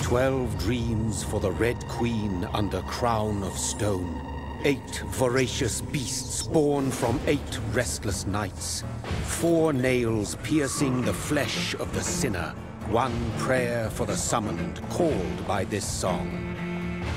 12 dreams for the Red Queen under crown of stone. 8 voracious beasts born from 8 restless nights. 4 nails piercing the flesh of the sinner. 1 prayer for the summoned, called by this song.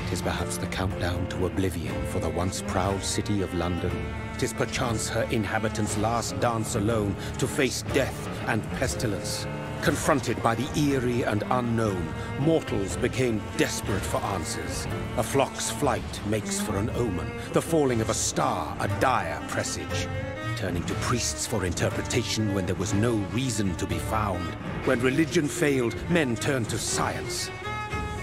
'Tis perhaps the countdown to oblivion for the once proud city of London. 'Tis perchance her inhabitants' last dance alone to face death and pestilence. Confronted by the eerie and unknown, mortals became desperate for answers. A flock's flight makes for an omen, the falling of a star a dire presage. Turning to priests for interpretation when there was no reason to be found. When religion failed, men turned to science.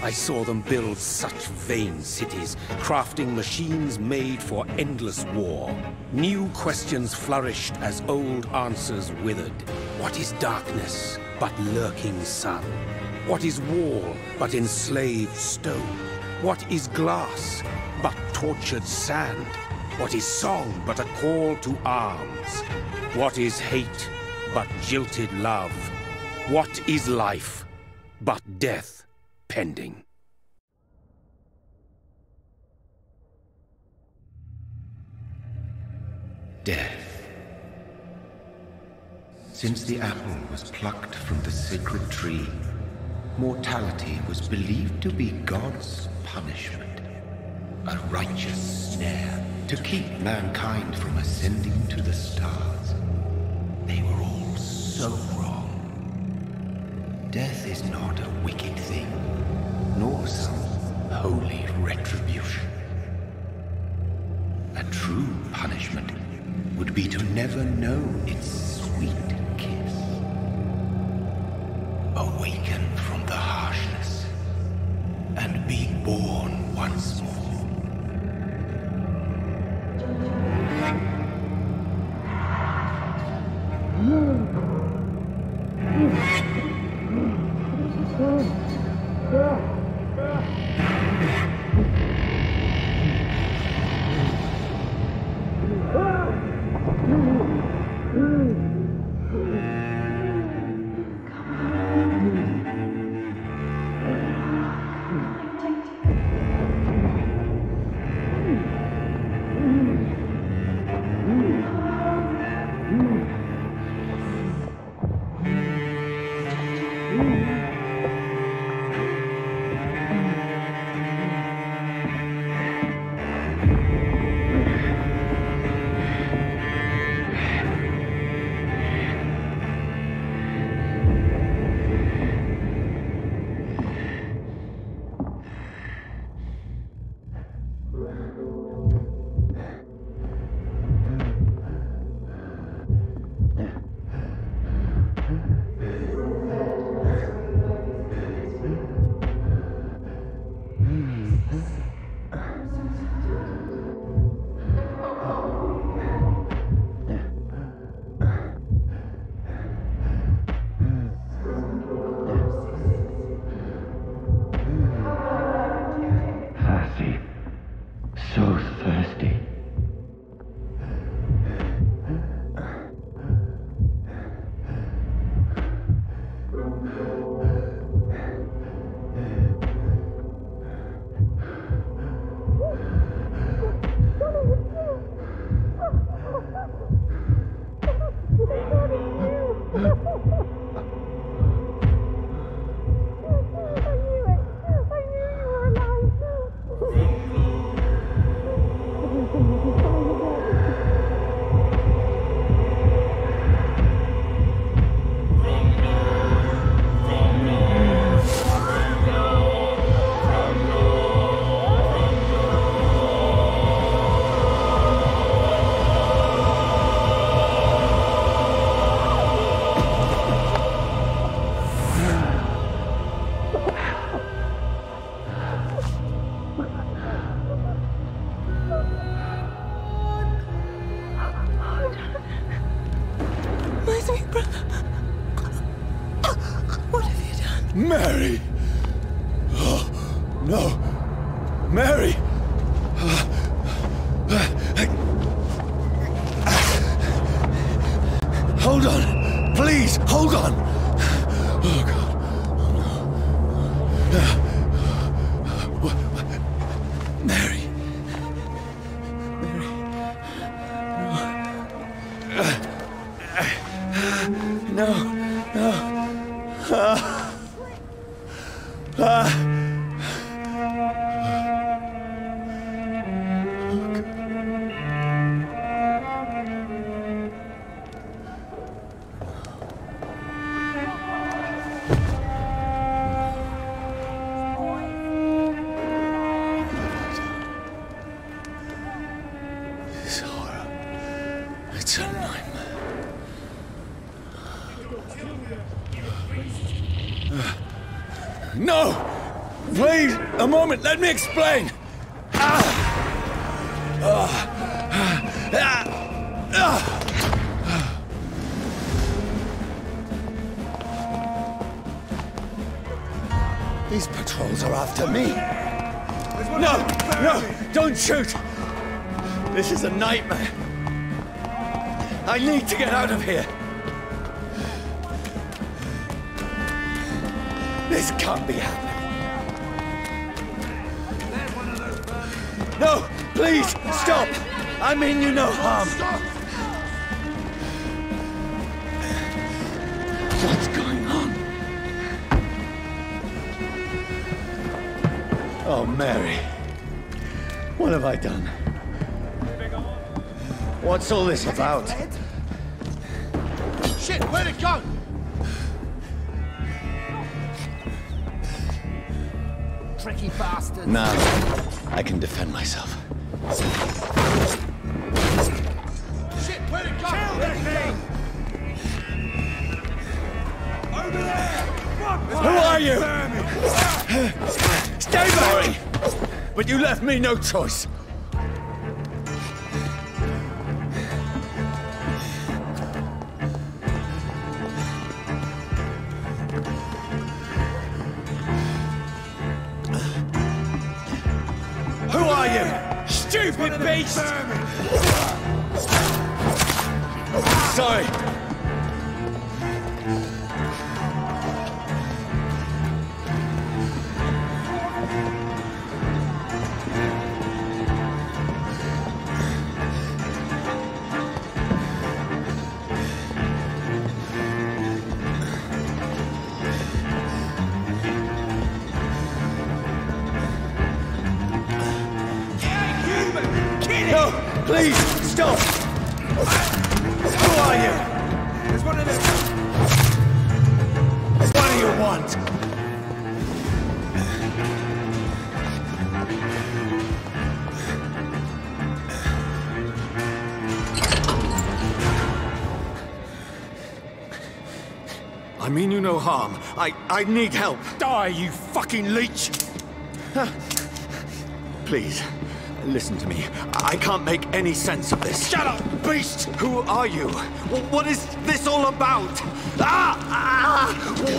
I saw them build such vain cities, crafting machines made for endless war. New questions flourished as old answers withered. What is darkness but lurking sun? What is wall but enslaved stone? What is glass but tortured sand? What is song but a call to arms? What is hate but jilted love? What is life but death pending? Death. Since the apple was plucked from the sacred tree, mortality was believed to be God's punishment, a righteous snare to keep mankind from ascending to the stars. They were all so wrong. Death is not a wicked thing, nor some holy retribution. A true punishment would be to never know its sweet kiss. Awaken from the harshness and be born once more. Mary! Oh, no! Mary! Hold on! Please, hold on! Oh, God. Oh, no. This horror. It's a nightmare. No! Please, a moment, let me explain! These patrols are after me. No! No! Don't shoot! This is a nightmare. I need to get out of here. This can't be happening. No! Please, stop! I mean you no harm. What's going on? Oh, Mary. What have I done? What's all this about? Shit, where'd it go? Tricky bastard. Now, I can defend myself. Shit, where'd it go? Kill that thing! Over there! Who are you? Stay back! Sorry, but you left me no choice. Who are you? Stupid beast! Sorry. No, please, stop! Who are you? There's one of them. What do you want? I mean you no harm. I need help. Die, you fucking leech! Please. Listen to me. I can't make any sense of this. Shut up, beast! Who are you? What is this all about?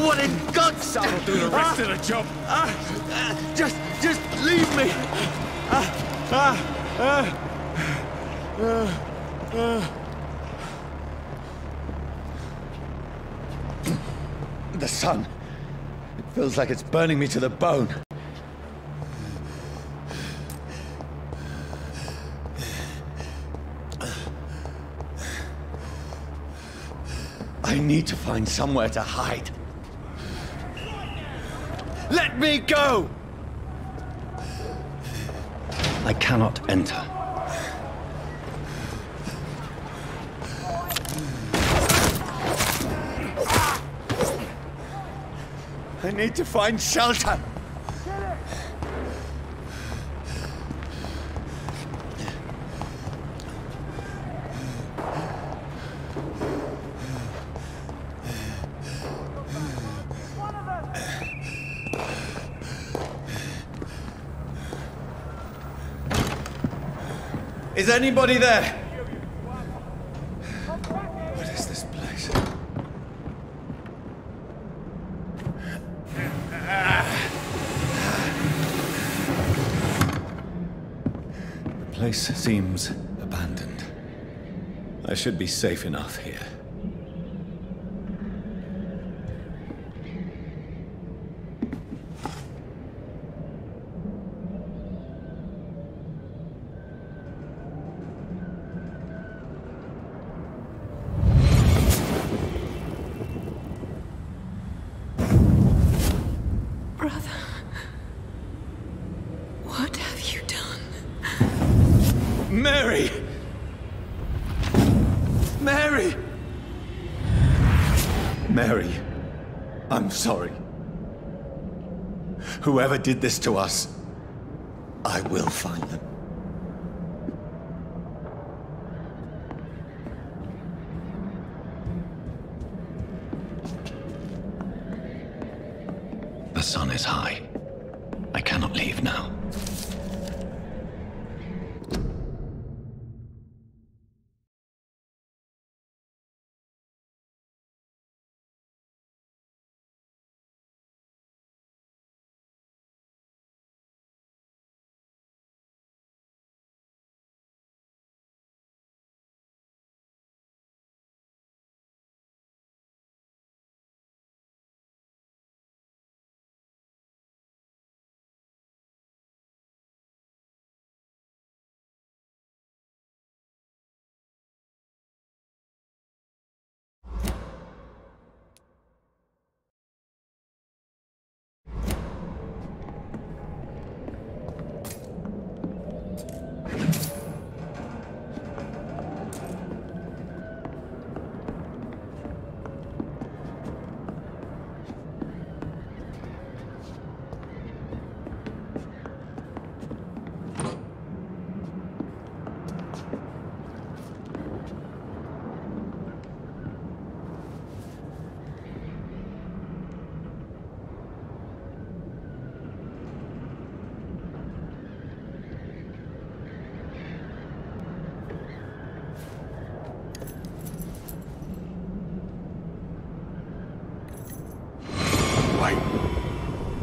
What in God's name? I'll do the rest of the job. Just leave me. The sun. It feels like it's burning me to the bone. I need to find somewhere to hide. Let me go! I cannot enter. I need to find shelter. Is anybody there? What is this place? The place seems abandoned. I should be safe enough here. I'm sorry. Whoever did this to us, I will find them. The sun is high. I cannot leave now.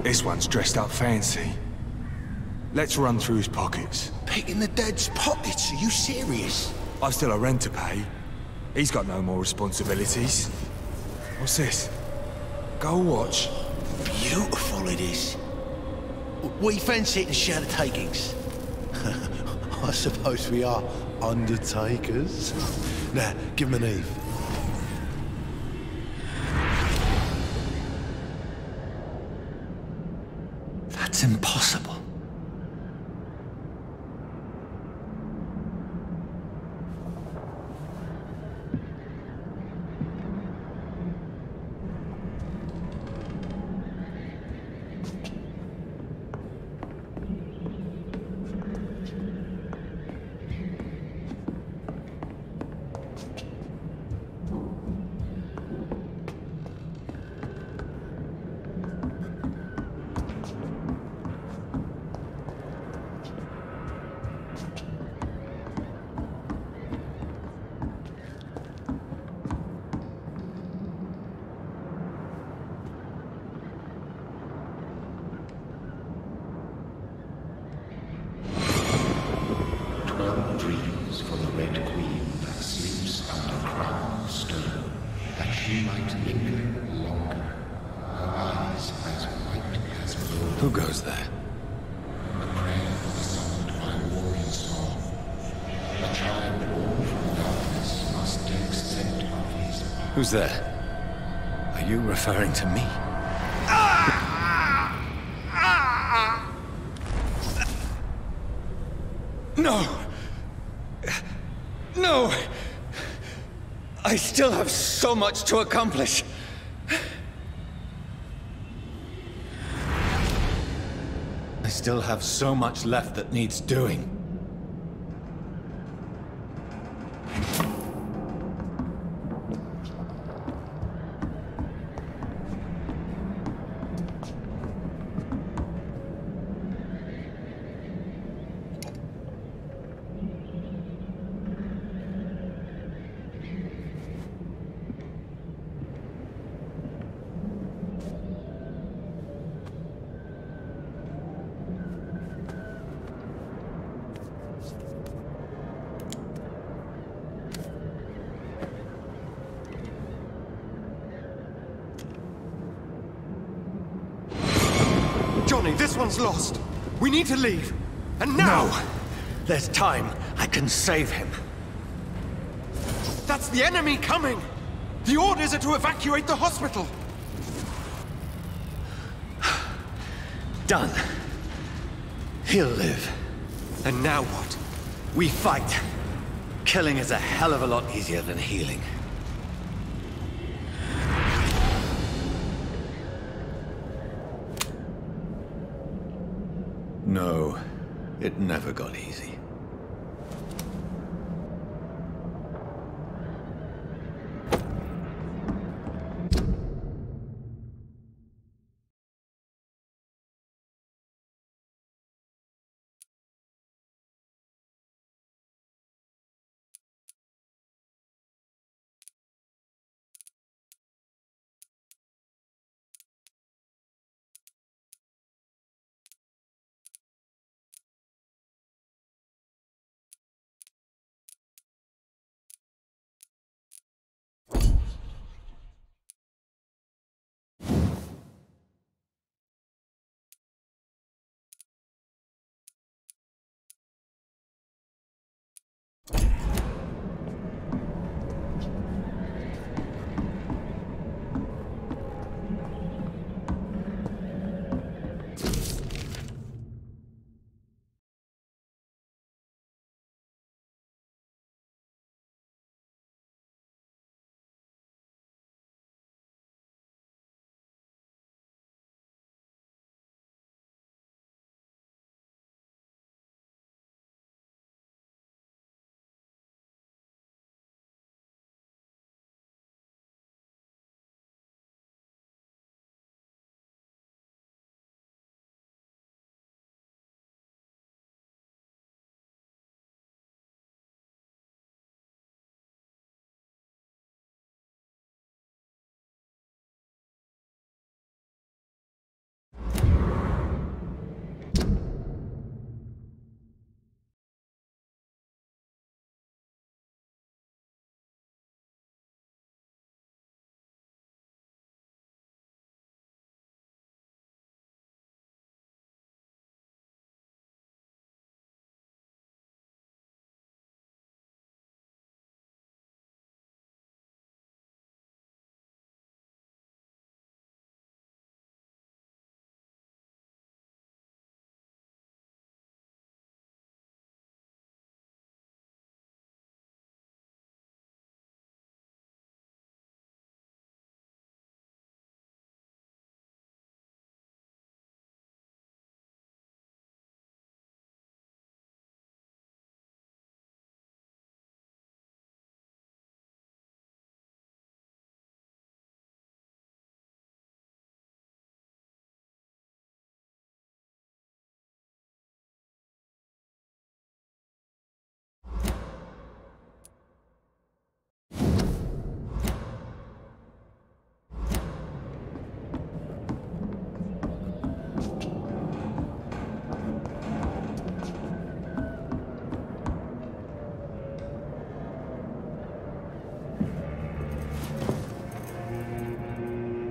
This one's dressed up fancy. Let's run through his pockets. Picking the dead's pockets? Are you serious? I've still a rent to pay. He's got no more responsibilities. What's this? Gold watch. Beautiful it is. We fancy it and share the takings. I suppose we are undertakers. Now, give him an Eve. That's impossible. Dreams for the Red Queen that sleeps under crown of stone, that she might linger longer, her eyes as white as gold. Who goes there? A prayer summoned by warrior song. A child born from darkness must accept of his power. Who's there? Are you referring to me? No! No! I still have so much to accomplish. I still have so much left that needs doing. Johnny, this one's lost. We need to leave. And now! No! There's time. I can save him. That's the enemy coming! The orders are to evacuate the hospital! Done. He'll live. And now what? We fight. Killing is a hell of a lot easier than healing. No, it never got easy.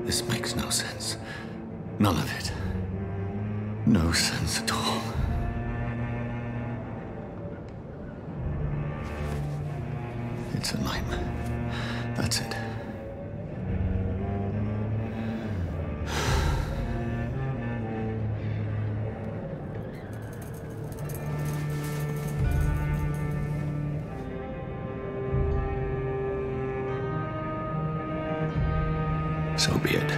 This makes no sense. None of it. No sense at all. It's a nightmare. That's it. So be it.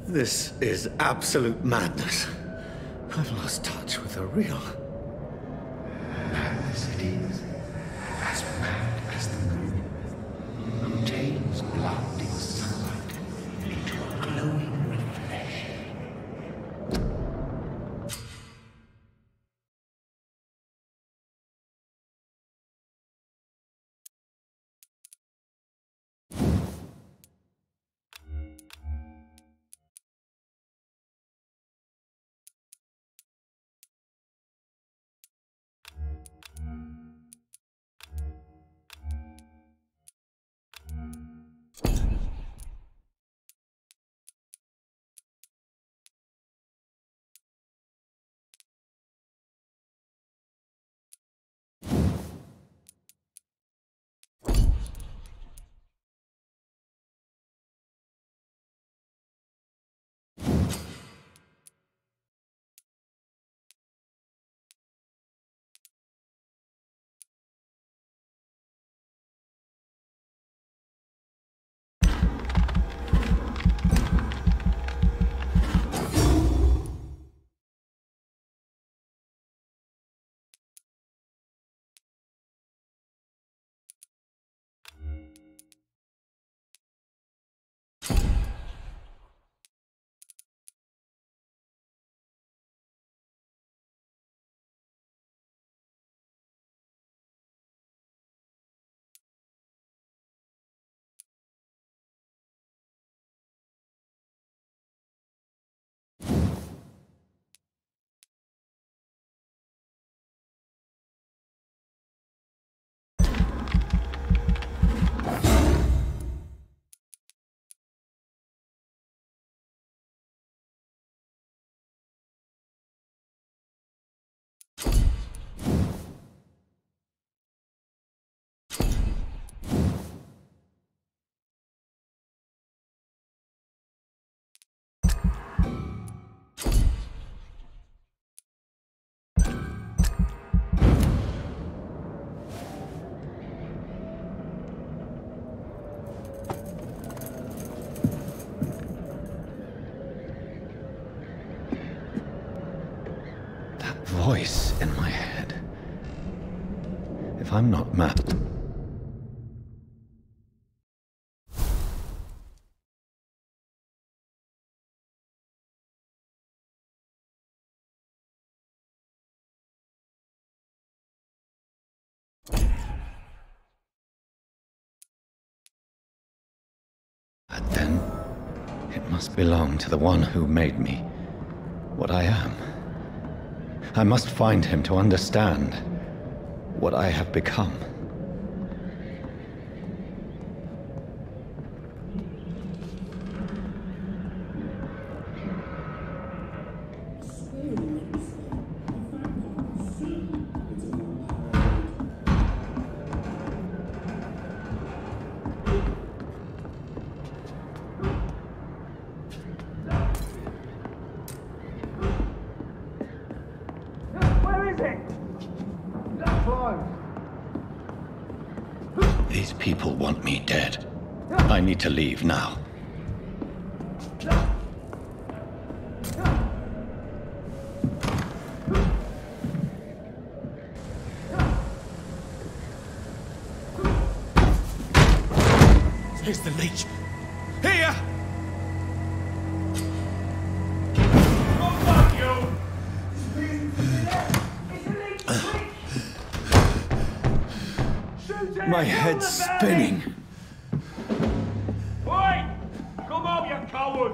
This is absolute madness. I've lost touch with the real. Madness it is, as mad as the moon, who takes blinding sunlight into a glowing reflection. Voice in my head. If I'm not mad. And then it must belong to the one who made me what I am. I must find him to understand what I have become. These people want me dead. I need to leave now. Here's the leech. Here! My head's spinning. Oi! Come out, you coward!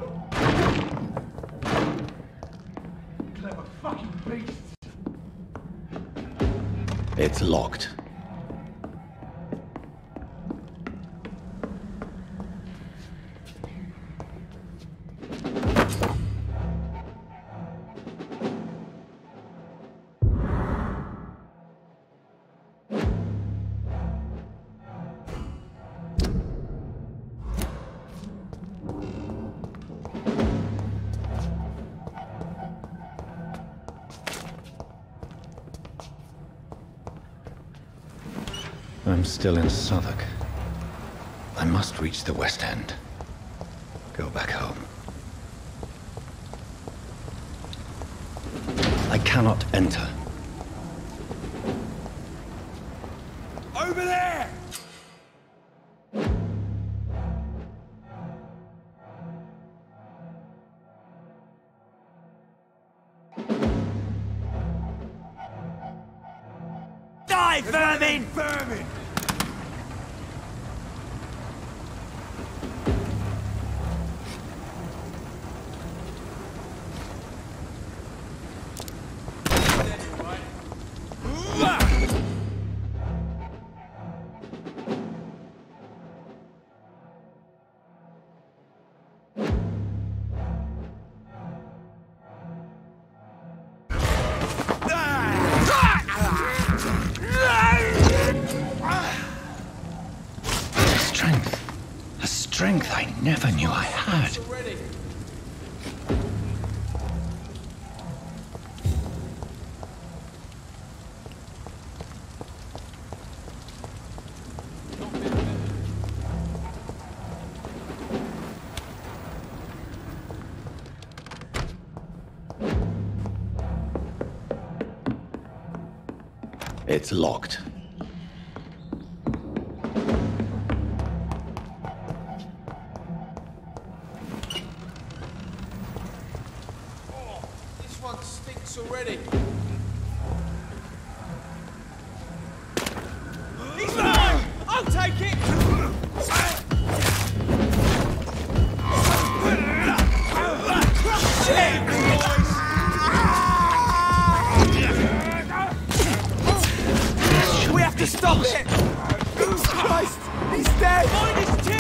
Clever fucking beasts. It's locked. I'm still in Southwark. I must reach the West End. Go back home. I cannot enter. Over there! Die, vermin! Vermin! A strength I never knew I had. It's locked. This one stinks already. He's mine! I'll take it! Shit, boys! We have to stop it! Christ! He's dead! Find his teeth!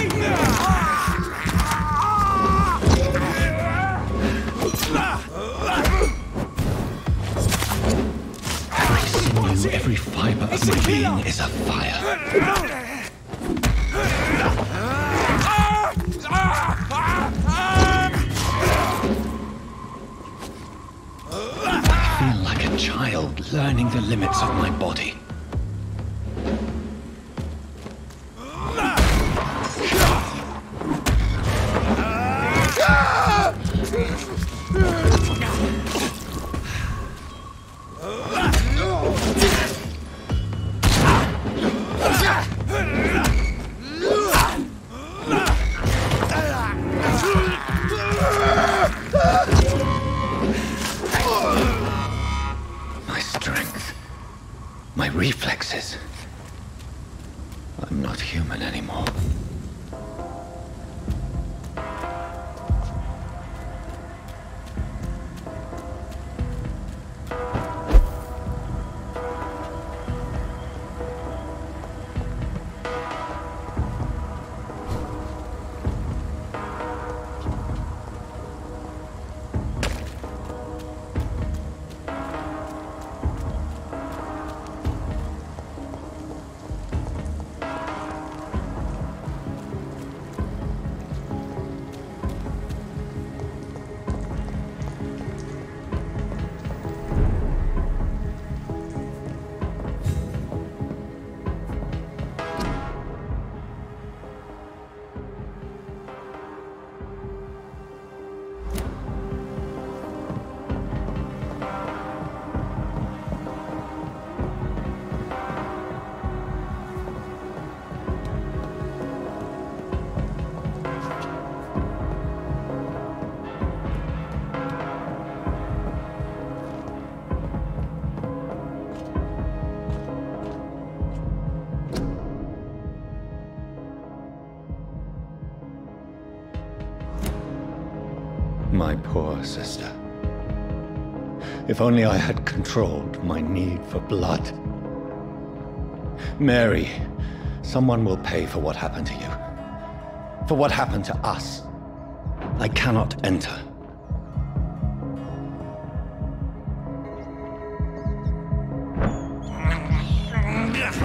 Every fiber of my being is afire. I feel like a child learning the limits of my body. My reflexes. I'm not human anymore. My poor sister. If only I had controlled my need for blood. Mary, someone will pay for what happened to you. For what happened to us. I cannot enter.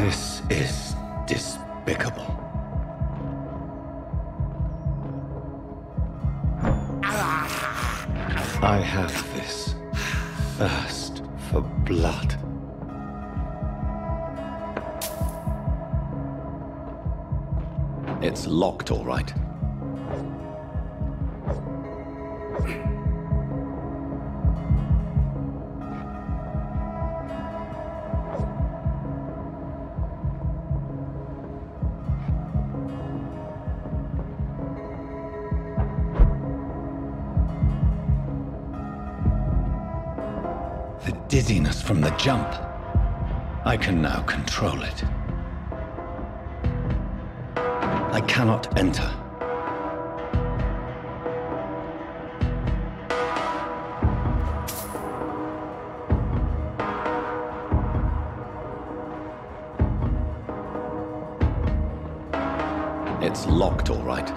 This is despicable. I have this thirst for blood. It's locked, all right. dizziness from the jump. I can now control it. I cannot enter. It's locked, all right.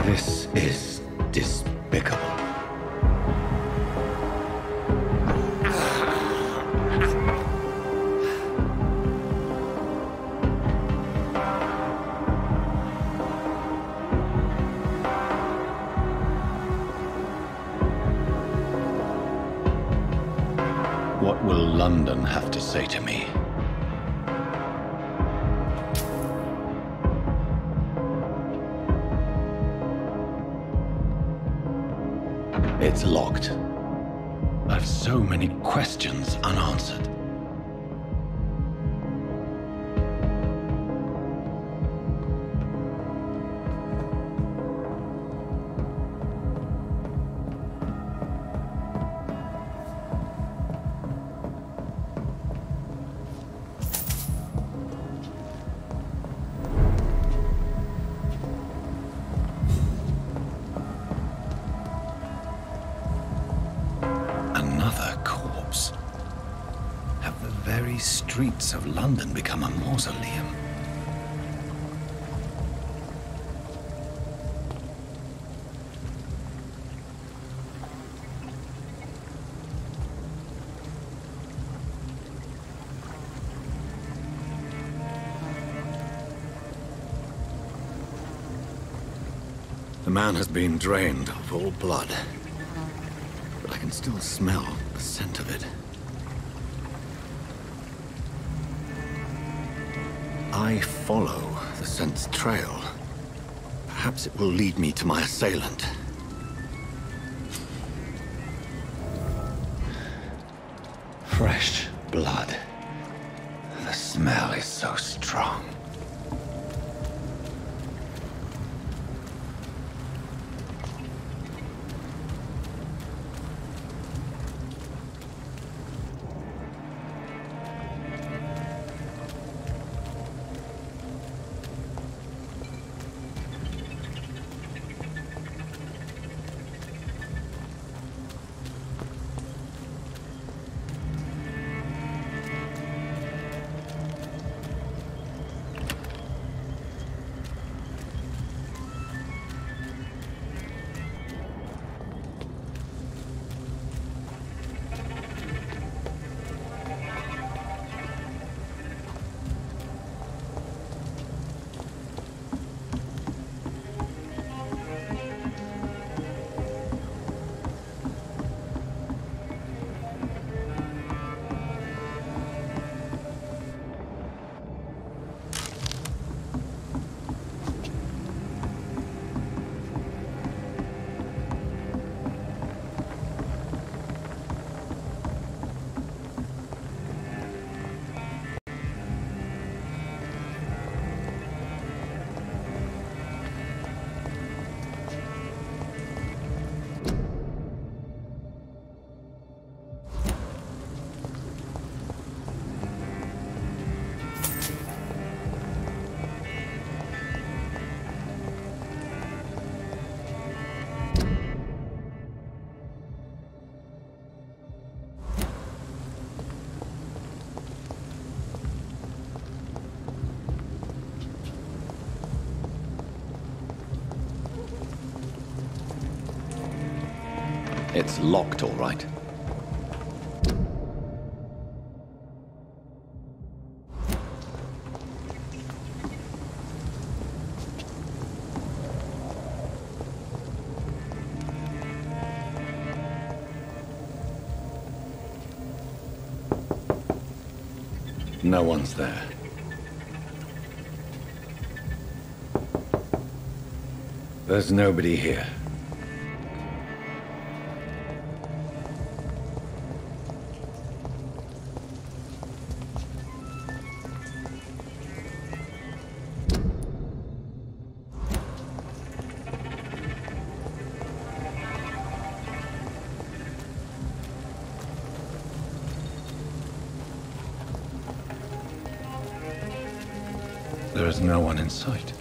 This is despicable. What will London have to say to me? It's locked. I've so many questions unanswered. Streets of London become a mausoleum. The man has been drained of all blood, but I can still smell the scent of it. I follow the scent's trail. Perhaps it will lead me to my assailant. Fresh blood. The smell is so strong. It's locked, all right. No one's there. There's nobody here. there is no one in sight.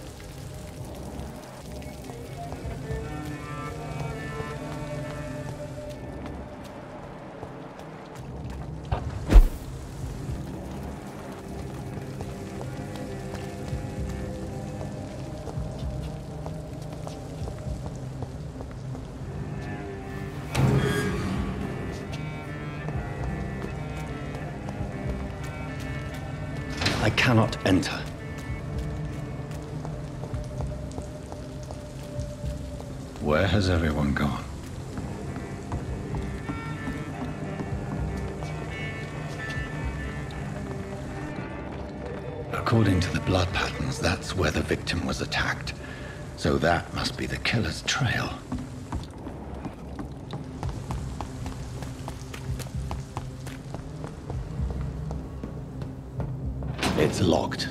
I cannot enter. Where has everyone gone? According to the blood patterns, that's where the victim was attacked. So that must be the killer's trail. It's locked.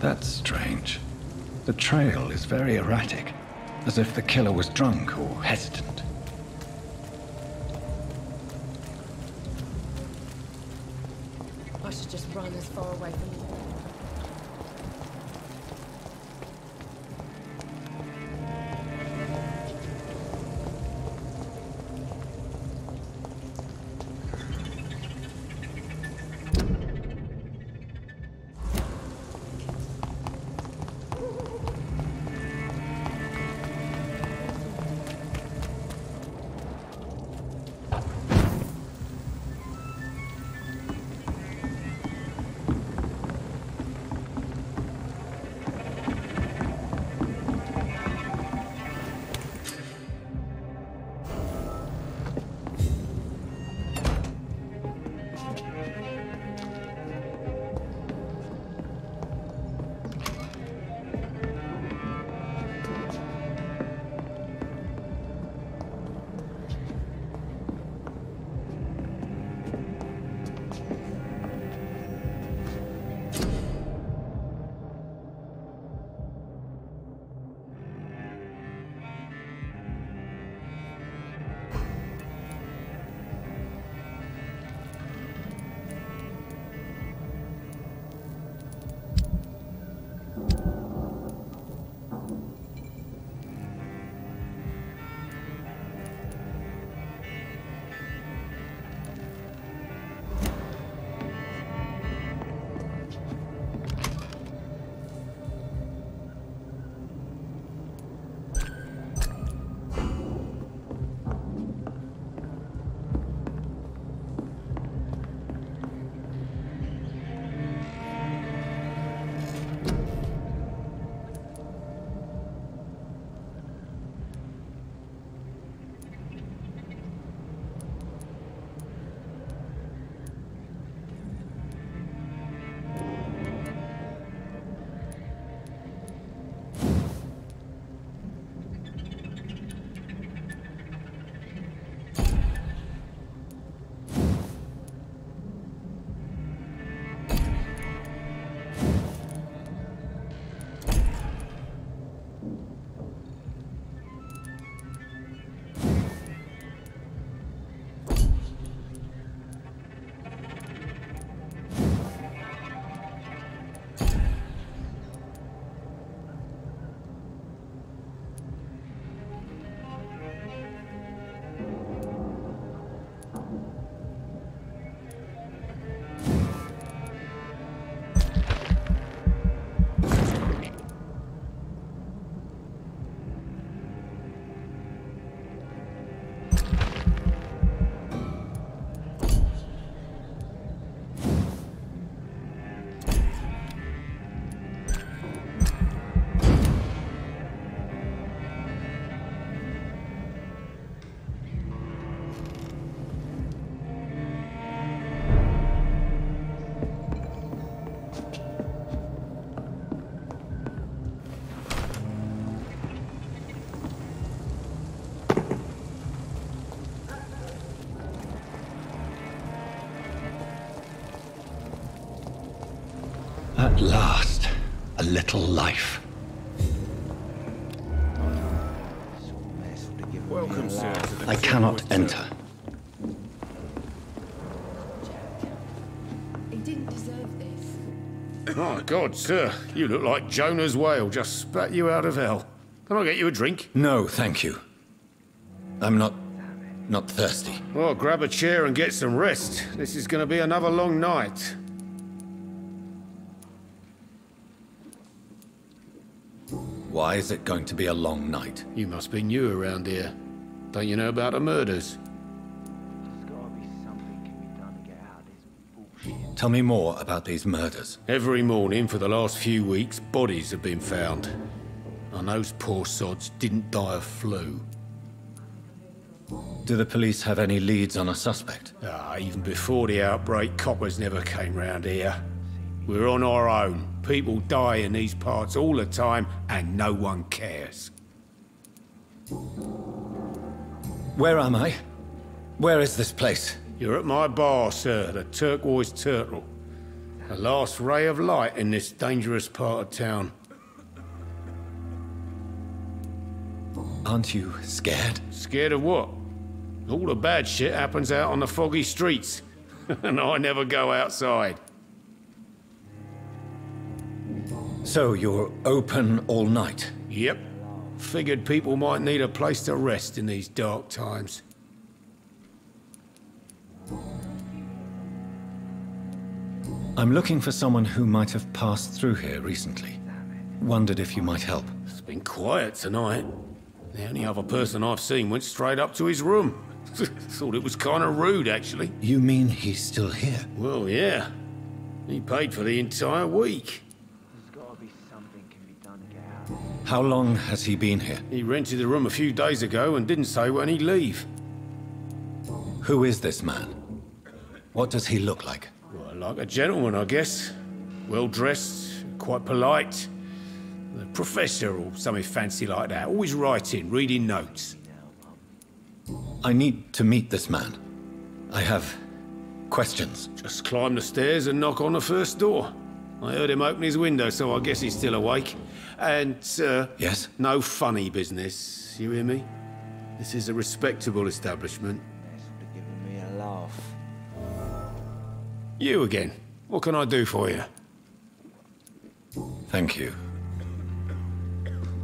That's strange. The trail is very erratic, as if the killer was drunk or hesitant. I should just run as far away from you. At last, a little life. Welcome, sir. I cannot enter. He didn't deserve this. My God, sir. You look like Jonah's whale just spat you out of hell. Can I get you a drink? No, thank you. I'm not thirsty. Well, grab a chair and get some rest. This is going to be another long night. Why is it going to be a long night? You must be new around here. Don't you know about the murders? Tell me more about these murders. Every morning for the last few weeks, bodies have been found. And those poor sods didn't die of flu. Do the police have any leads on a suspect? Even before the outbreak, coppers never came round here. We're on our own. People die in these parts all the time, and no one cares. Where am I? Where is this place? You're at my bar, sir, the Turquoise Turtle. The last ray of light in this dangerous part of town. Aren't you scared? Scared of what? All the bad shit happens out on the foggy streets. And I never go outside. So you're open all night? Yep. Figured people might need a place to rest in these dark times. I'm looking for someone who might have passed through here recently. Wondered if you might help. It's been quiet tonight. The only other person I've seen went straight up to his room. Thought it was kind of rude, actually. You mean he's still here? Well, yeah. He paid for the entire week. How long has he been here? He rented the room a few days ago and didn't say when he'd leave. Who is this man? What does he look like? Well, like a gentleman, I guess. Well-dressed, quite polite. A professor or something fancy like that. Always writing, reading notes. I need to meet this man. I have questions. Just climb the stairs and knock on the first door. I heard him open his window, so I guess he's still awake. And, Yes? no funny business, you hear me? This is a respectable establishment. Giving me a laugh. You again. What can I do for you? Thank you.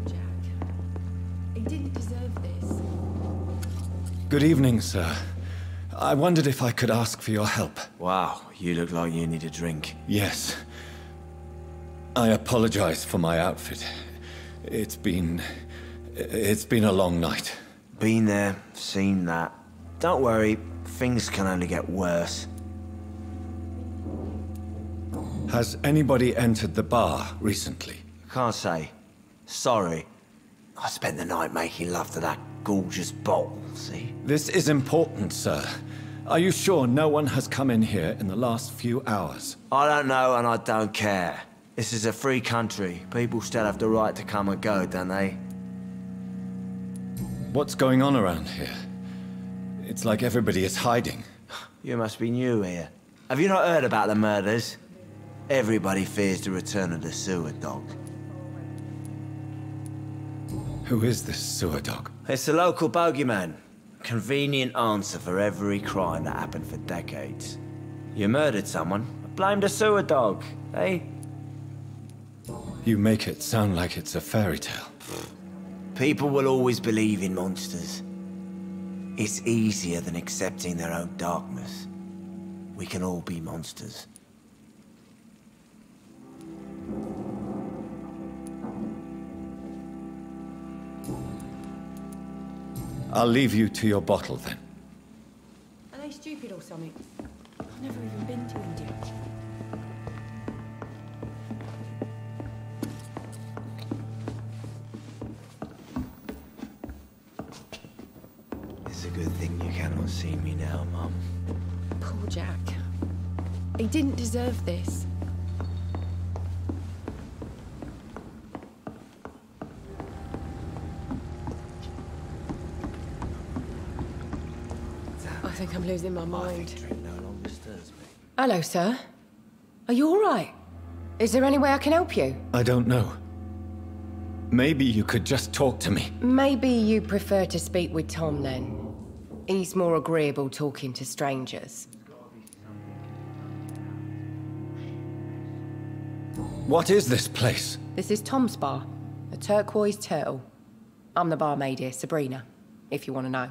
Jack. He didn't deserve this. Good evening, sir. I wondered if I could ask for your help. Wow, you look like you need a drink. Yes. I apologize for my outfit. It's been a long night. Been there, seen that. Don't worry, things can only get worse. Has anybody entered the bar recently? Can't say. Sorry. I spent the night making love to that gorgeous bottle, see? This is important, sir. Are you sure no one has come in here in the last few hours? I don't know and I don't care. This is a free country. People still have the right to come and go, don't they? What's going on around here? It's like everybody is hiding. You must be new here. Have you not heard about the murders? Everybody fears the return of the sewer dog. Who is this sewer dog? It's the local bogeyman. Convenient answer for every crime that happened for decades. You murdered someone, blame the sewer dog, eh? You make it sound like it's a fairy tale. People will always believe in monsters. It's easier than accepting their own darkness. We can all be monsters. I'll leave you to your bottle then. Are they stupid or something? I've never even been to India. It's a good thing you cannot see me now, Mum. Poor Jack. He didn't deserve this. I think I'm losing my mind. Drink no longer stirs me. Hello, sir. Are you all right? Is there any way I can help you? I don't know. Maybe you could just talk to me. Maybe you prefer to speak with Tom then. He's more agreeable talking to strangers. What is this place? This is Tom's bar, a turquoise turtle. I'm the barmaid here, Sabrina, if you want to know.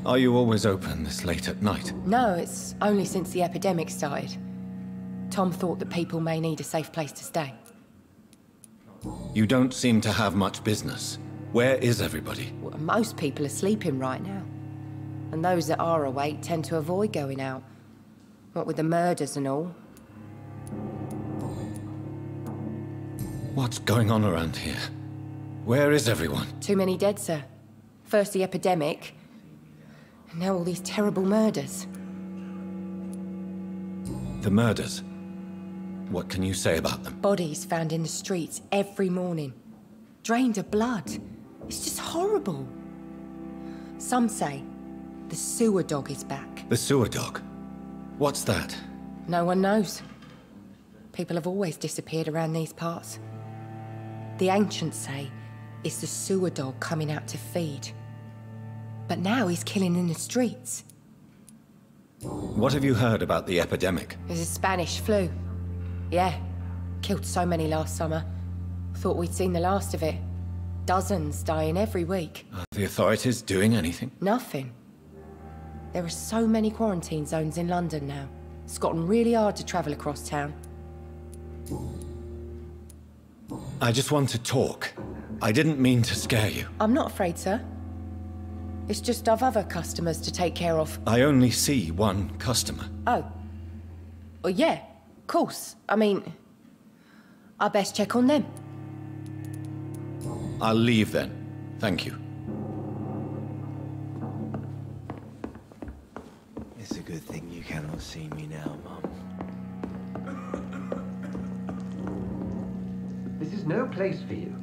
Are you always open this late at night? No, it's only since the epidemic started. Tom thought that people may need a safe place to stay. You don't seem to have much business. Where is everybody? Well, most people are sleeping right now. And those that are awake tend to avoid going out. What with the murders and all. What's going on around here? Where is everyone? Too many dead, sir. First the epidemic, and now all these terrible murders. The murders? What can you say about them? Bodies found in the streets every morning. Drained of blood. It's just horrible. Some say the sewer dog is back. The sewer dog? What's that? No one knows. People have always disappeared around these parts. The ancients say it's the sewer dog coming out to feed. But now he's killing in the streets. What have you heard about the epidemic? There's a Spanish flu. Yeah, killed so many last summer. Thought we'd seen the last of it. Dozens dying every week. Are the authorities doing anything? Nothing. There are so many quarantine zones in London now. It's gotten really hard to travel across town. I just want to talk. I didn't mean to scare you. I'm not afraid, sir. It's just I've other customers to take care of. I only see one customer. Oh. Well, yeah, of course. I mean, I best check on them. I'll leave then. Thank you. It's a good thing you cannot see me now, Mum. This is no place for you.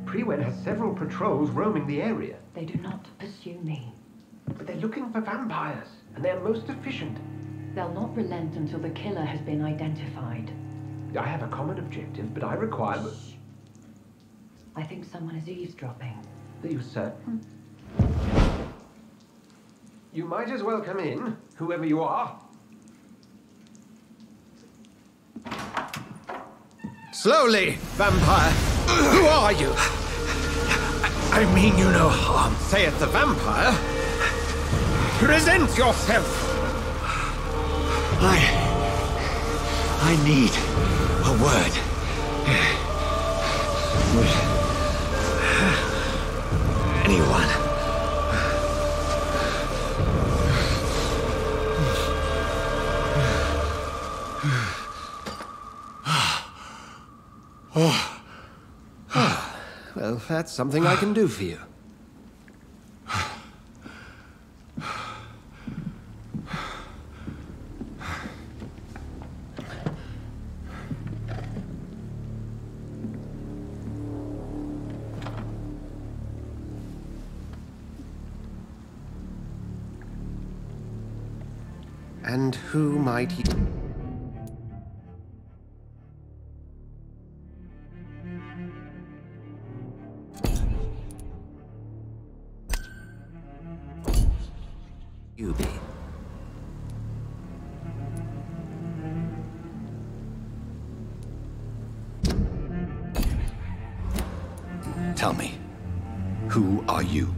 Prewen has several patrols roaming the area. They do not pursue me. But they're looking for vampires, and they're most efficient. They'll not relent until the killer has been identified. I have a common objective, but I require... I think someone is eavesdropping. Are you certain? You might as well come in, whoever you are. Slowly, vampire! Who are you? I mean you no harm. Saith the vampire. Present yourself! I need a word. Anyone? Well, that's something I can do for you. And who might he... you be? Tell me, who are you?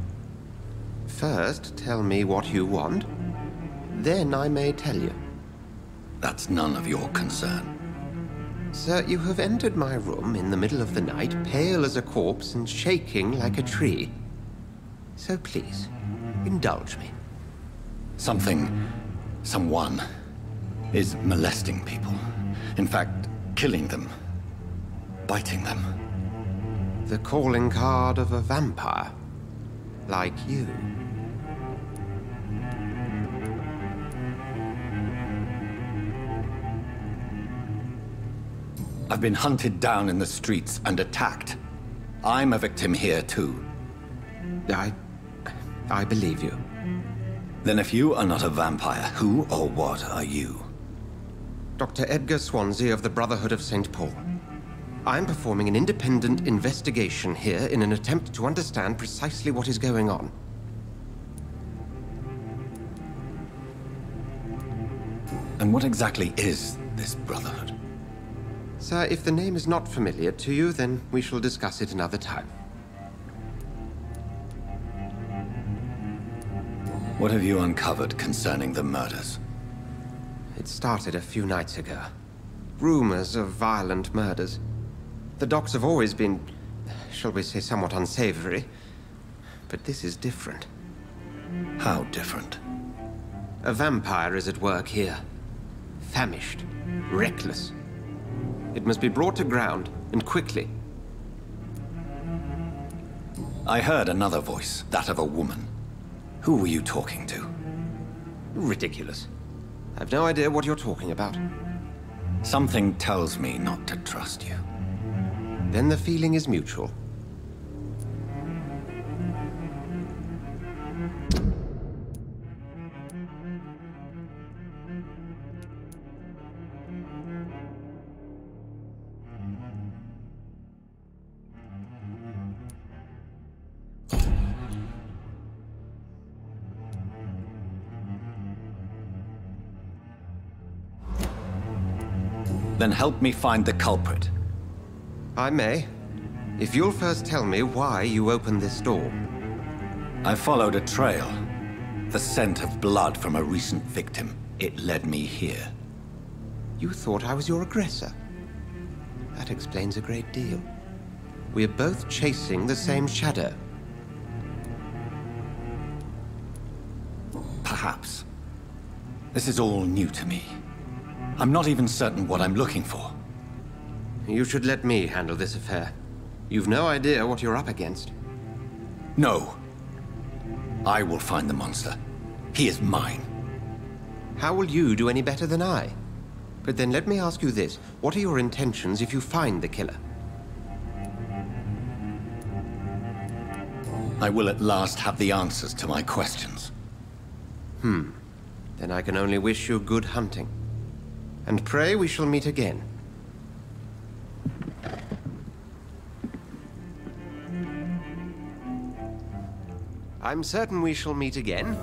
First, tell me what you want. Then I may tell you. That's none of your concern. Sir, you have entered my room in the middle of the night, pale as a corpse and shaking like a tree. So please, indulge me. Someone is molesting people. In fact, killing them. Biting them. The calling card of a vampire. Like you. I've been hunted down in the streets and attacked. I'm a victim here, too. I believe you. Then if you are not a vampire, who or what are you? Dr. Edgar Swansea of the Brotherhood of St. Paul. I'm performing an independent investigation here in an attempt to understand precisely what is going on. And what exactly is this Brotherhood? Sir, if the name is not familiar to you, then we shall discuss it another time. What have you uncovered concerning the murders? It started a few nights ago. Rumors of violent murders. The docks have always been, shall we say, somewhat unsavory. But this is different. How different? A vampire is at work here. Famished. Reckless. It must be brought to ground, and quickly. I heard another voice, that of a woman. Who were you talking to? Ridiculous. I've no idea what you're talking about. Something tells me not to trust you. Then the feeling is mutual. Then help me find the culprit. I may. If you'll first tell me why you opened this door. I followed a trail. The scent of blood from a recent victim. It led me here. You thought I was your aggressor. That explains a great deal. We're both chasing the same shadow. Perhaps. This is all new to me. I'm not even certain what I'm looking for. You should let me handle this affair. You've no idea what you're up against. No. I will find the monster. He is mine. How will you do any better than I? But then let me ask you this. What are your intentions if you find the killer? I will at last have the answers to my questions. Then I can only wish you good hunting. And pray we shall meet again. I'm certain we shall meet again.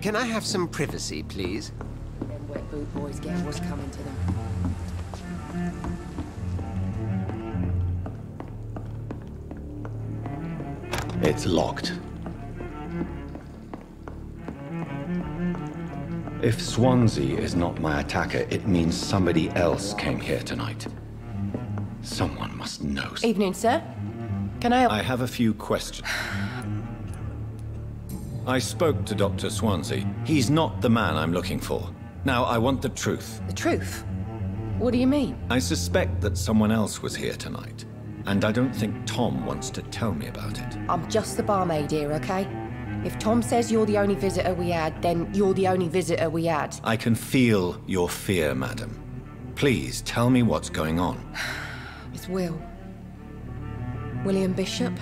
Can I have some privacy, please? Them wet boot boys get what's coming to them. It's locked. If Swansea is not my attacker, it means somebody else came here tonight. Someone must know. Evening, sir. Can I... I have a few questions. I spoke to Dr. Swansea. He's not the man I'm looking for. Now, I want the truth. The truth? What do you mean? I suspect that someone else was here tonight. And I don't think Tom wants to tell me about it. I'm just the barmaid here, okay? If Tom says you're the only visitor we had, then you're the only visitor we had. I can feel your fear, madam. Please, tell me what's going on. It's Will. William Bishop.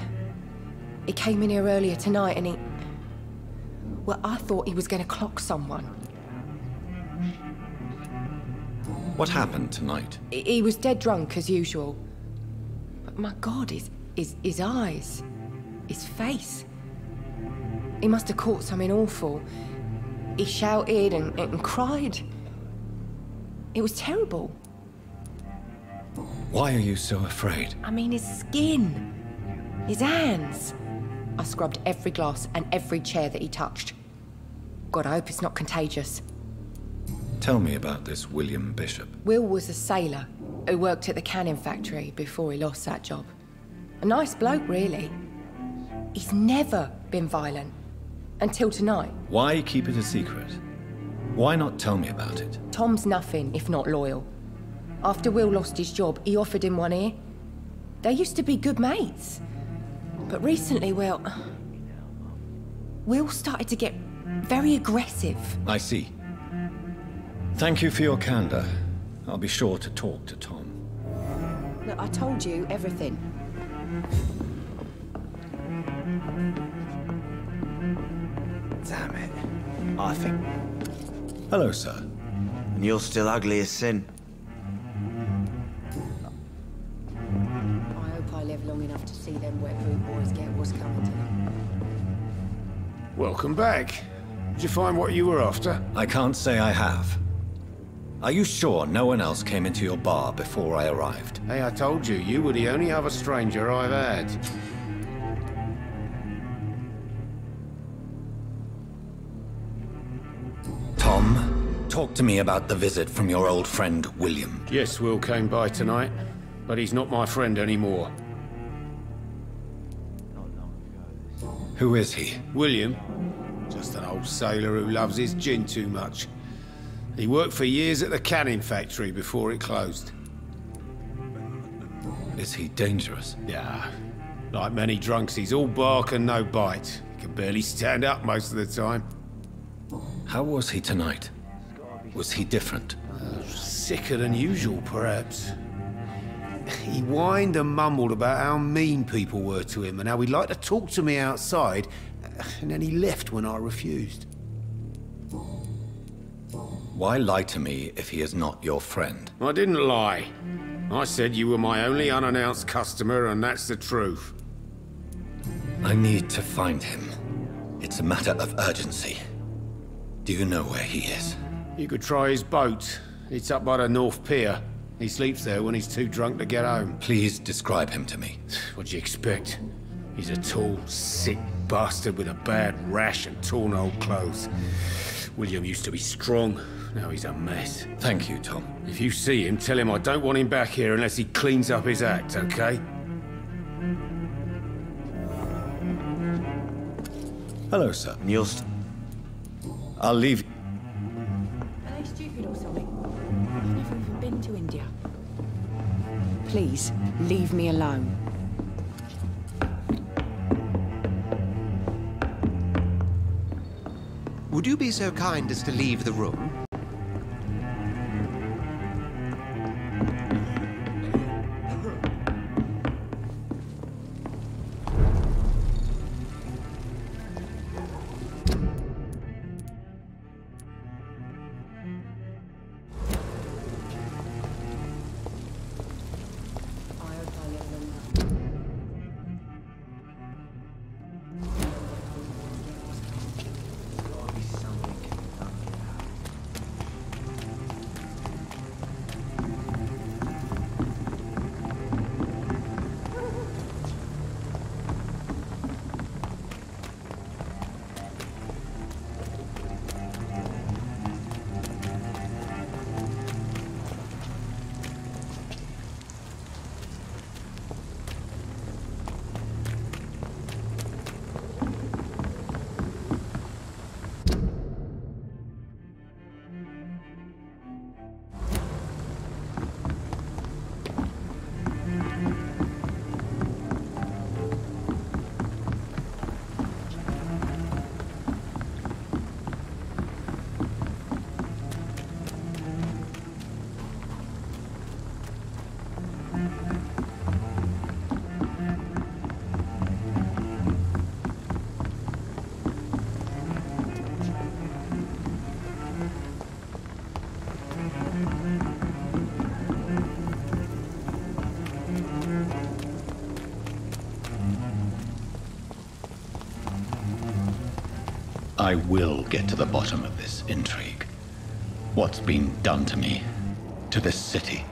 He came in here earlier tonight and he... Well, I thought he was going to clock someone. What happened tonight? He was dead drunk, as usual. But my God, his eyes... his face... He must have caught something awful. He shouted and cried. It was terrible. Why are you so afraid? I mean, his skin. His hands. I scrubbed every glass and every chair that he touched. God, I hope it's not contagious. Tell me about this William Bishop. Will was a sailor who worked at the canning factory before he lost that job. A nice bloke, really. He's never been violent. Until tonight. Why keep it a secret? Why not tell me about it? Tom's nothing if not loyal. After Will lost his job, he offered him one ear. They used to be good mates. But recently, Will started to get very aggressive. I see. Thank you for your candor. I'll be sure to talk to Tom. Look, I told you everything. Damn it. I think... Hello, sir. And you're still ugly as sin. I hope I live long enough to see them wet boot boys get what's coming to them. Welcome back. Did you find what you were after? I can't say I have. Are you sure no one else came into your bar before I arrived? Hey, I told you, you were the only other stranger I've had. Tom, talk to me about the visit from your old friend, William. Yes, Will came by tonight, but he's not my friend anymore. Who is he? William. Just an old sailor who loves his gin too much. He worked for years at the canning factory before it closed. Is he dangerous? Yeah. Like many drunks, he's all bark and no bite. He can barely stand up most of the time. How was he tonight? Was he different? Sicker than usual, perhaps. He whined and mumbled about how mean people were to him and how he'd like to talk to me outside, and then he left when I refused. Why lie to me if he is not your friend? I didn't lie. I said you were my only unannounced customer, and that's the truth. I need to find him. It's a matter of urgency. Do you know where he is? You could try his boat. It's up by the North Pier. He sleeps there when he's too drunk to get home. Please describe him to me. What'd you expect? He's a tall, sick bastard with a bad rash and torn old clothes. William used to be strong. Now he's a mess. Thank you, Tom. If you see him, tell him I don't want him back here unless he cleans up his act, okay? Hello, sir. You'll I'll leave. Are they stupid or something? I've never even been to India. Please, leave me alone. Would you be so kind as to leave the room? I will get to the bottom of this intrigue. What's been done to me, to this city.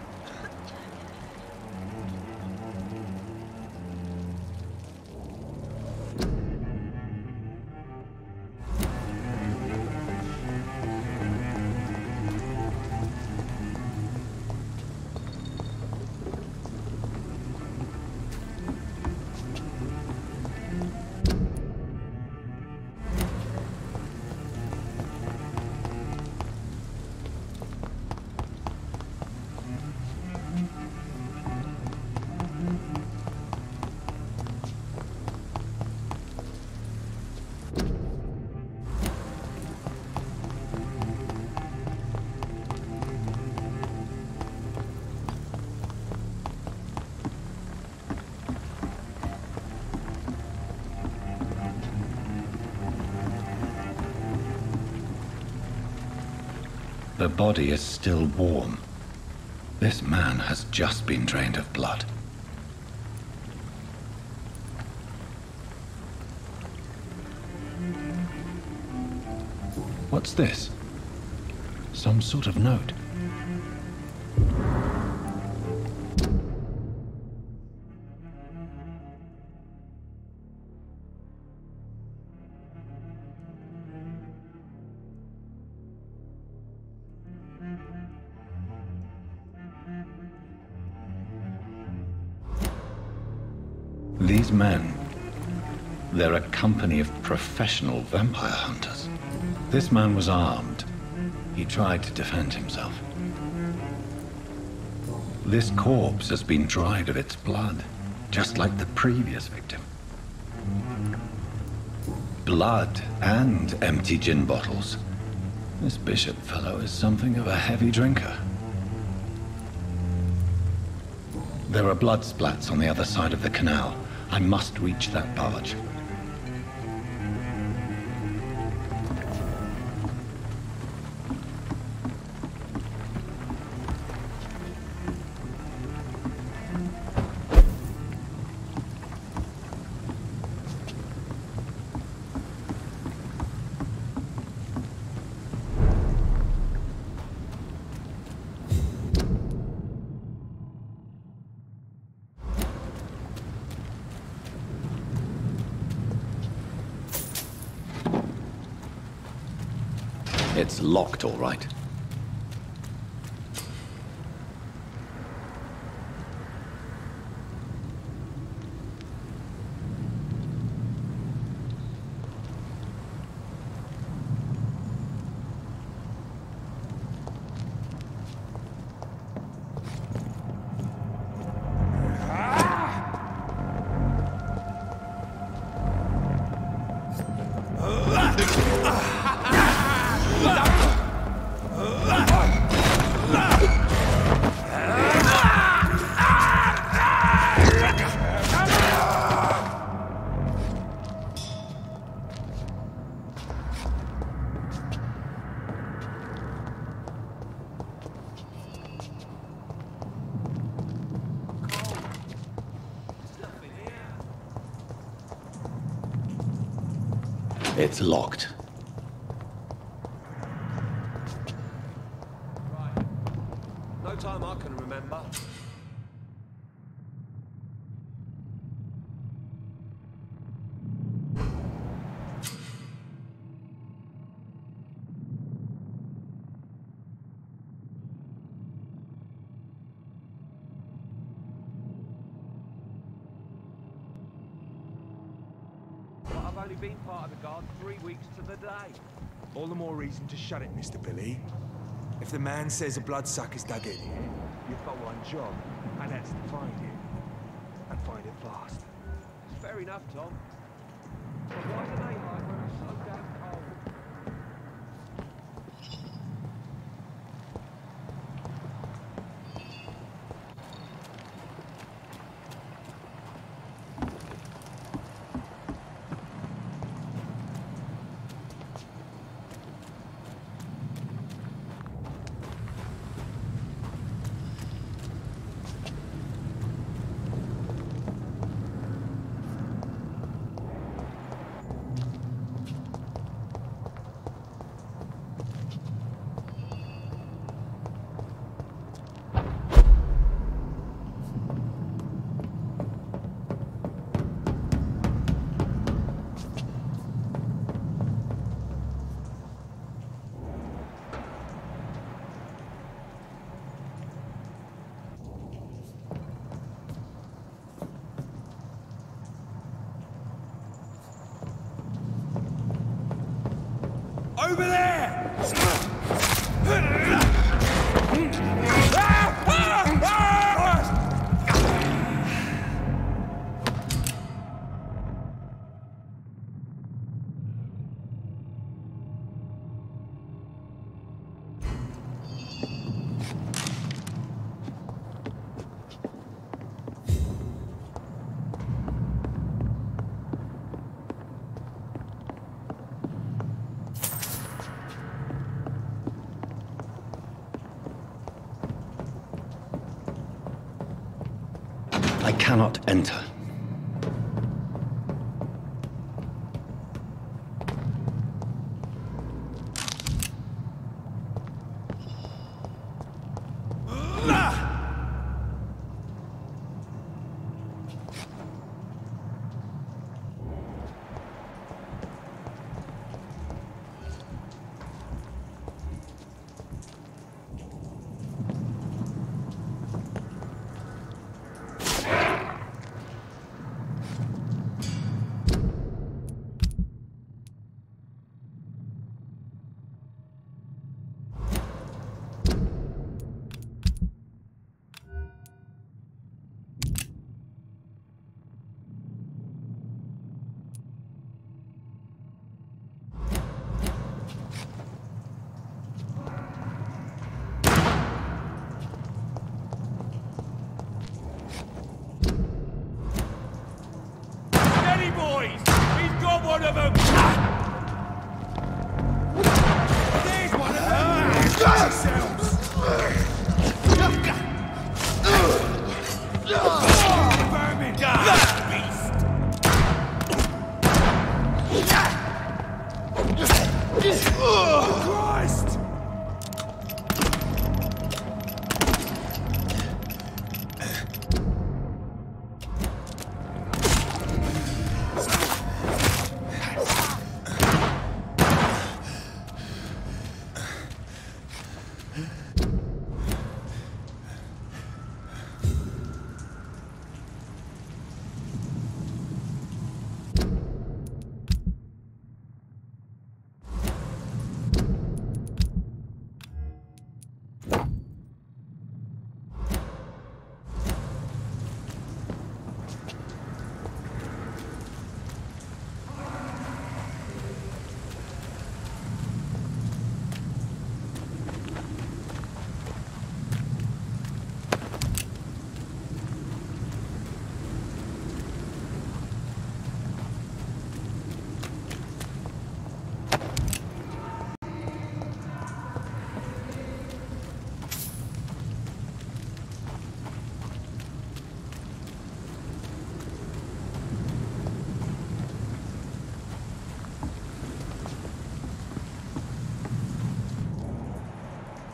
The body is still warm. This man has just been drained of blood. What's this? Some sort of note. These men, they're a company of professional vampire hunters. This man was armed. He tried to defend himself. This corpse has been dried of its blood, just like the previous victim. Blood and empty gin bottles. This bishop fellow is something of a heavy drinker. There are blood splats on the other side of the canal. I must reach that barge. It's locked, all right. It's locked. Right. No time I can remember. I've only been part of the guard 3 weeks to the day. All the more reason to shut it, Mr. Billy. If the man says a bloodsuck is dug in here, You've got one job, and that's to find it. And find it fast. It's fair enough, Tom. But why do they hide when it's so damn cold? over there! cannot enter. Boys! We've got one of them! There's one of them! Yourselves! Vermin! Beast! Christ!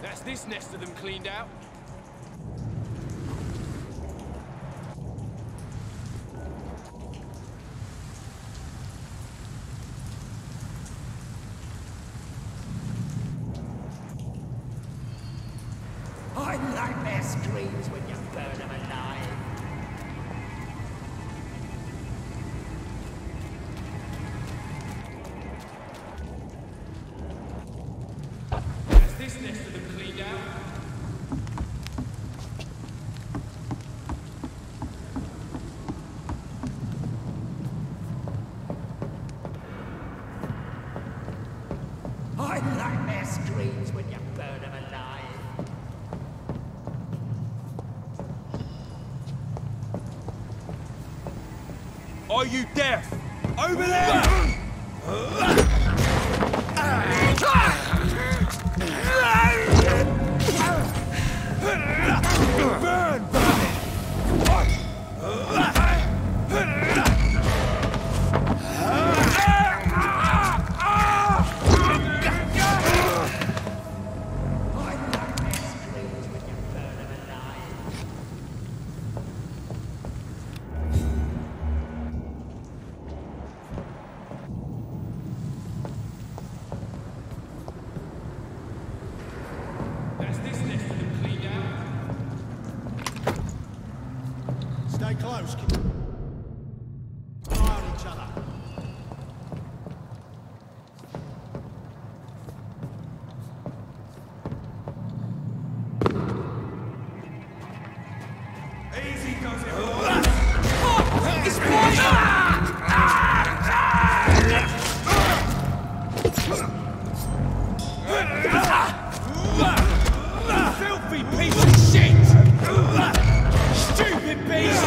That's this nest of them cleaned out. I nightmare screams when you burn them alive. That's this nest of them cleaned out. I nightmare screams when you burn them alive. Are you deaf? Over there! Burn! Stay close. Keep an eye on each other. Easy does it. It's poison! Filthy piece of shit! Stupid beast!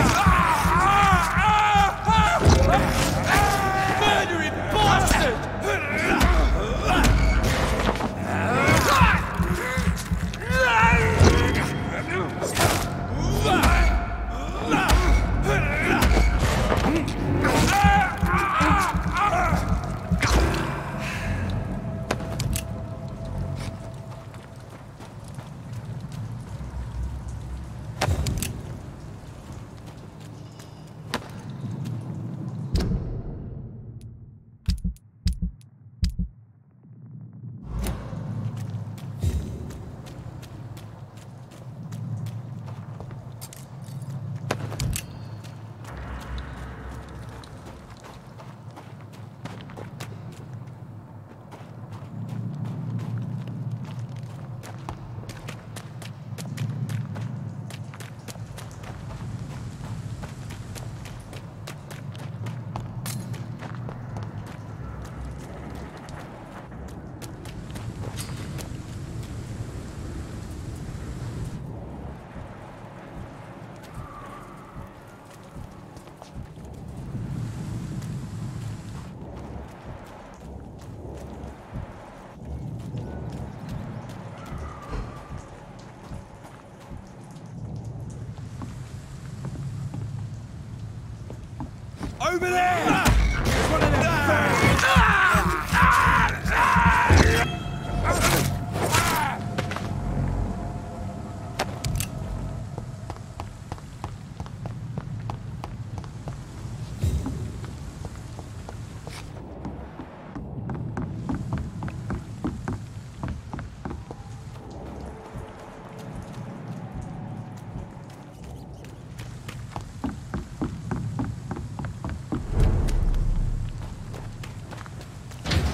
Over there! There's one of them.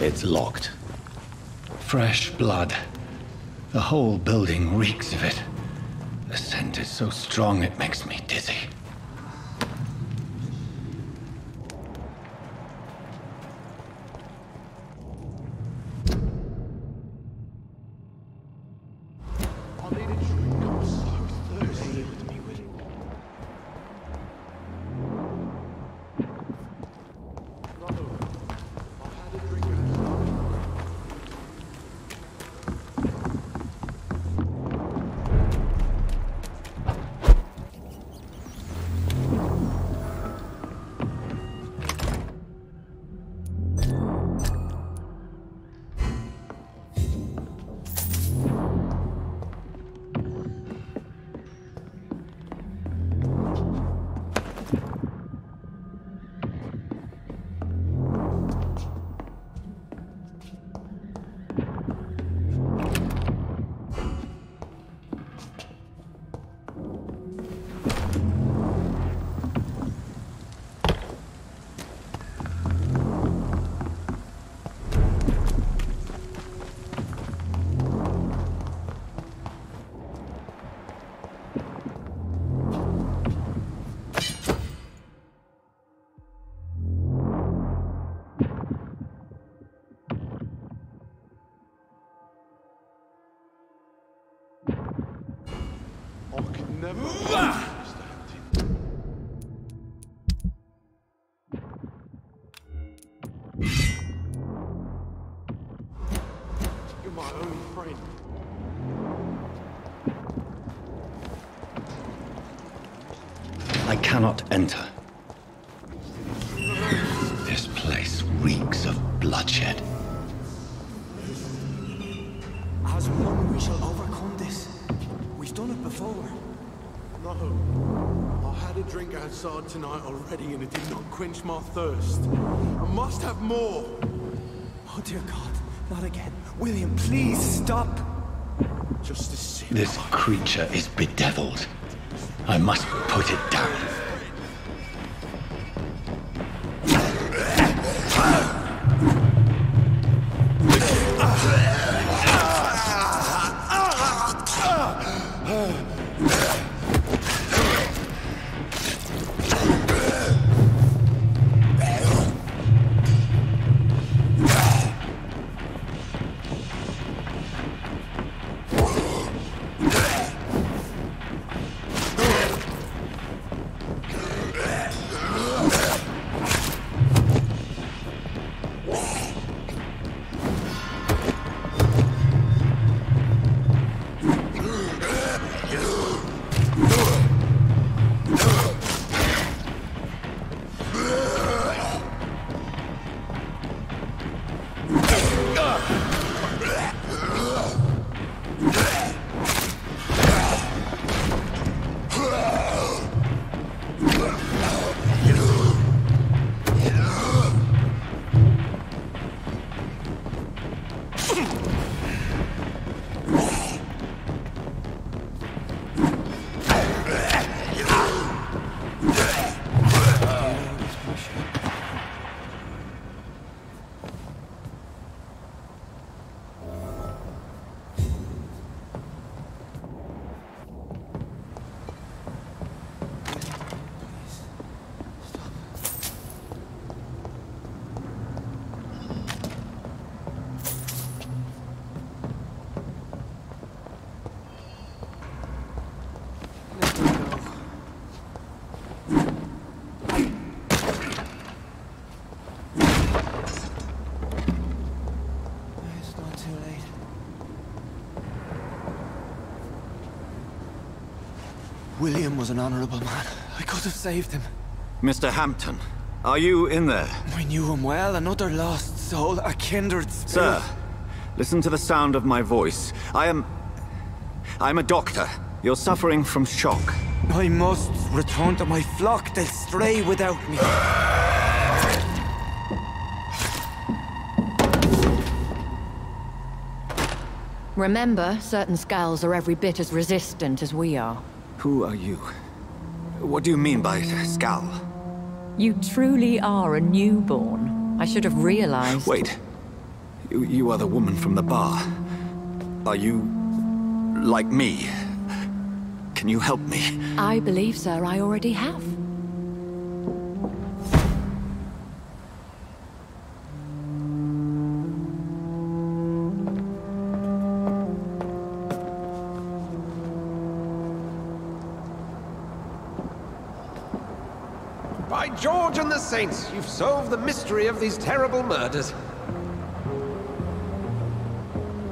It's locked. Fresh blood. The whole building reeks of it. The scent is so strong it makes me dizzy. You're my only friend. I cannot enter. This place reeks of bloodshed. As one, we shall overcome this. We've done it before. No. I had a drink outside tonight already and it did not quench my thirst. I must have more. Oh dear God, not again. William, please stop. Just a sip. This creature is bedeviled. I must put it down. William was an honorable man. I could have saved him. Mr. Hampton, Are you in there? I knew him well, another lost soul, a kindred spirit. Sir, listen to the sound of my voice. I'm a doctor. You're suffering from shock. I must return to my flock. They'll stray without me. Remember, certain skulls are every bit as resistant as we are. Who are you? What do you mean by skull? You truly are a newborn. I should have realized. Wait. You are the woman from the bar. Are you... like me? Can you help me? I believe, sir, I already have. By George and the Saints, you've solved the mystery of these terrible murders.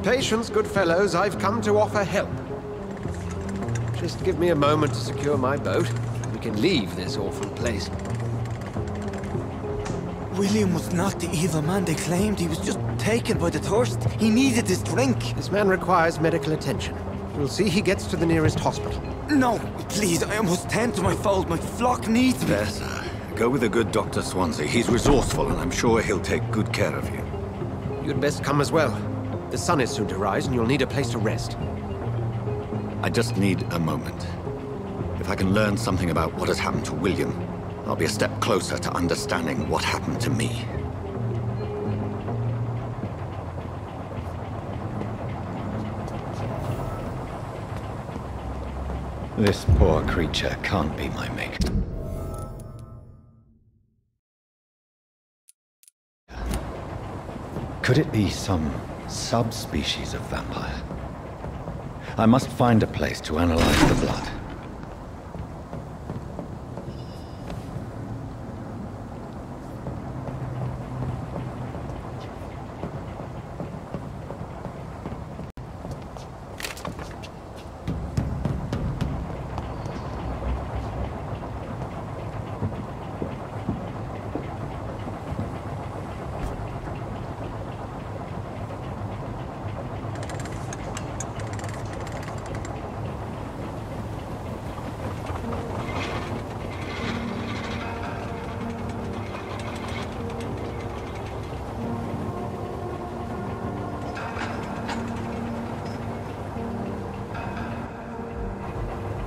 Patience, good fellows, I've come to offer help. Just give me a moment to secure my boat. We can leave this awful place. William was not the evil man they claimed. He was just taken by the thirst. He needed this drink. This man requires medical attention. We'll see he gets to the nearest hospital. No, please, I must tend to my fold. My flock needs me. There, sir. Go with the good Dr. Swansea. He's resourceful, and I'm sure he'll take good care of you. You'd best come as well. The sun is soon to rise, and you'll need a place to rest. I just need a moment. If I can learn something about what has happened to William, I'll be a step closer to understanding what happened to me. This poor creature can't be my mate. Could it be some subspecies of vampire? I must find a place to analyze the blood.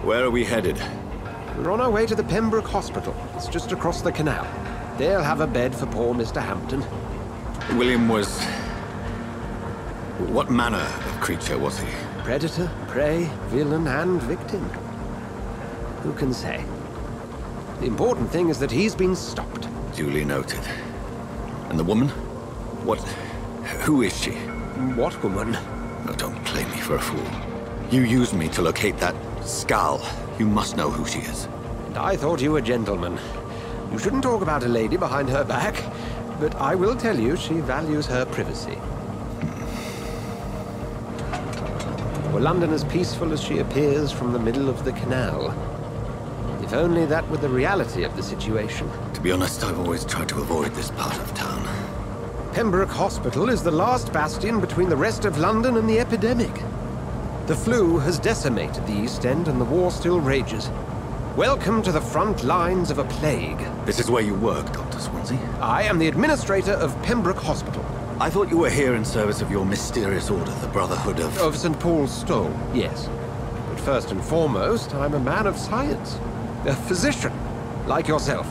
Where are we headed? We're on our way to the Pembroke Hospital. It's just across the canal. They'll have a bed for poor Mr. Hampton. William was... what manner of creature was he? Predator, prey, villain, and victim. Who can say? The important thing is that he's been stopped. Duly noted. And the woman? What... who is she? What woman? No, don't play me for a fool. You used me to locate that skull. You must know who she is. And I thought you a gentleman. You shouldn't talk about a lady behind her back, but I will tell you she values her privacy. Were London as peaceful as she appears from the middle of the canal? If only that were the reality of the situation. To be honest, I've always tried to avoid this part of town. Pembroke Hospital is the last bastion between the rest of London and the epidemic. The flu has decimated the East End and the war still rages. Welcome to the front lines of a plague. This is where you work, Dr. Swansea? I am the administrator of Pembroke Hospital. I thought you were here in service of your mysterious order, the Brotherhood of... Of St. Paul's Stole, yes. But first and foremost, I'm a man of science. A physician, like yourself,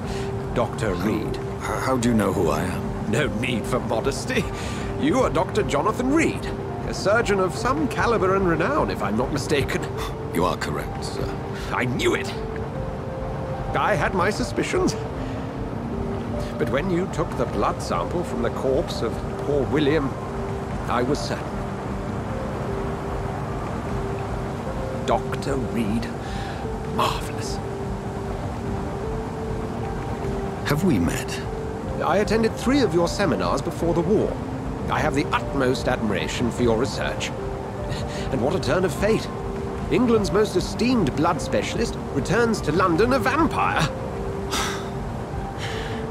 Dr. Reed. How do you know who I am? No need for modesty. You are Dr. Jonathan Reed, a surgeon of some caliber and renown, if I'm not mistaken. You are correct, sir. I knew it. I had my suspicions. But when you took the blood sample from the corpse of poor William, I was certain. Dr. Reed. Marvelous. Have we met? I attended 3 of your seminars before the war. I have the utmost admiration for your research. And what a turn of fate. England's most esteemed blood specialist returns to London a vampire.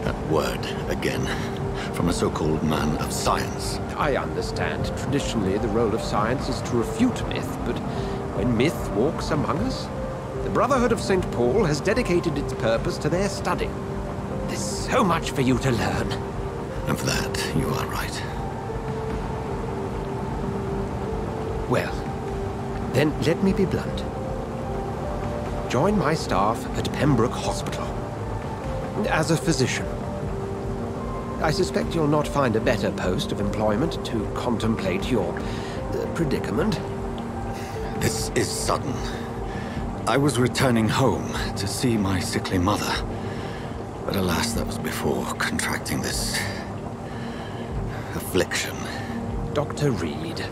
that word again. From a so-called man of science. I understand. Traditionally, the role of science is to refute myth, but when myth walks among us, the Brotherhood of St. Paul has dedicated its purpose to their study. There's so much for you to learn. Of that, you are right. Well, then let me be blunt. Join my staff at Pembroke Hospital. As a physician. I suspect you'll not find a better post of employment to contemplate your predicament. This is sudden. I was returning home to see my sickly mother. But alas, that was before contracting this affliction. Dr. Reed,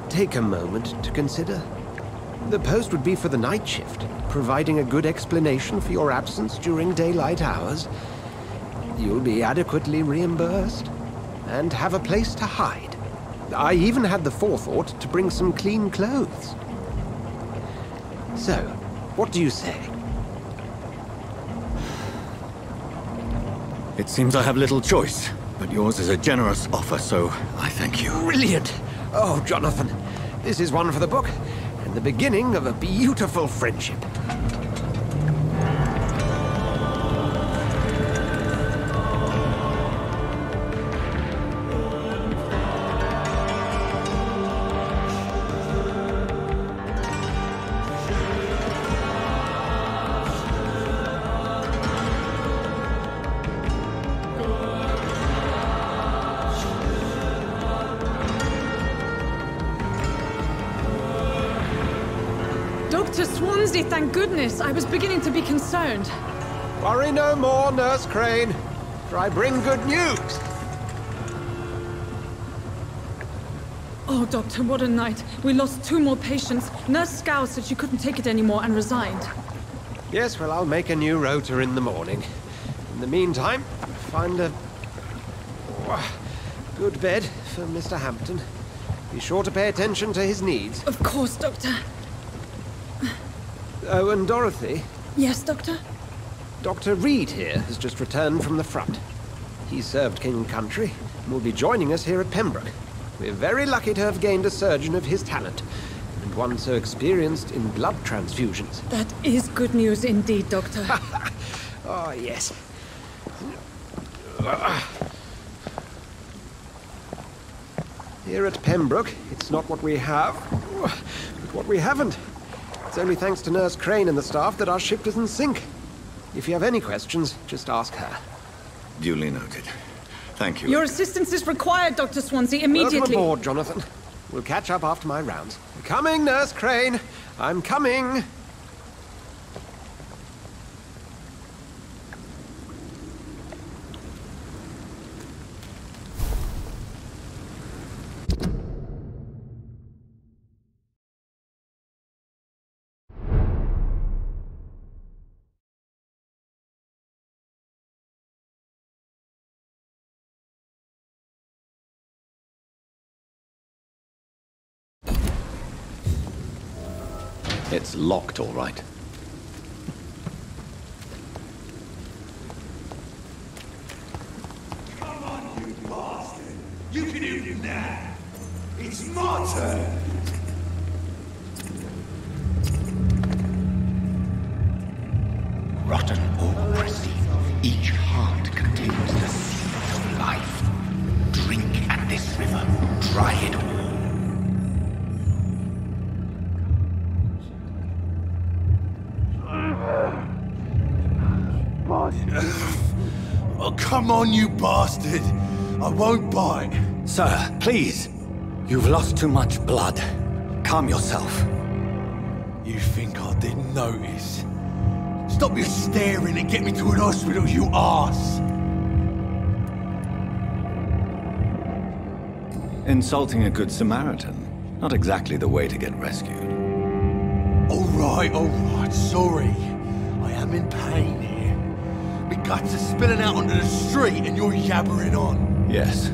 take a moment to consider. The post would be for the night shift, providing a good explanation for your absence during daylight hours. You'll be adequately reimbursed, and have a place to hide. I even had the forethought to bring some clean clothes. So, what do you say? It seems I have little choice, but yours is a generous offer, so I thank you. Brilliant! Oh, Jonathan, this is one for the book, and the beginning of a beautiful friendship. Dr. Swansea, thank goodness. I was beginning to be concerned. Worry no more, Nurse Crane, for I bring good news. Oh, Doctor, what a night. We lost 2 more patients. Nurse Scow said she couldn't take it anymore and resigned. Yes, well, I'll make a new rota in the morning. In the meantime, find a good bed for Mr. Hampton. Be sure to pay attention to his needs. Of course, Doctor. Oh, and Dorothy? Yes, Doctor? Dr. Reed here has just returned from the front. He served King and Country and will be joining us here at Pembroke. We're very lucky to have gained a surgeon of his talent, and one so experienced in blood transfusions. That is good news indeed, Doctor. Oh, yes. Here at Pembroke, it's not what we have, but what we haven't. It's only thanks to Nurse Crane and the staff that our ship doesn't sink. If you have any questions, just ask her. Duly noted. Thank you. Your assistance is required, Dr. Swansea, immediately. Welcome aboard, Jonathan. We'll catch up after my rounds. I'm coming, Nurse Crane. I'm coming. It's locked, all right. Come on, you bastard! You can do it now! It's my turn! Rotten or pristine, each heart contains the seed of life. Drink at this river, dry it all. Oh, come on, you bastard! I won't bite. Sir, please. You've lost too much blood. Calm yourself. You think I didn't notice? Stop your staring and get me to an hospital, you arse! Insulting a good Samaritan. Not exactly the way to get rescued. All right, sorry. I am in pain here. My guts are spilling out onto the street and you're yabbering on. Yes.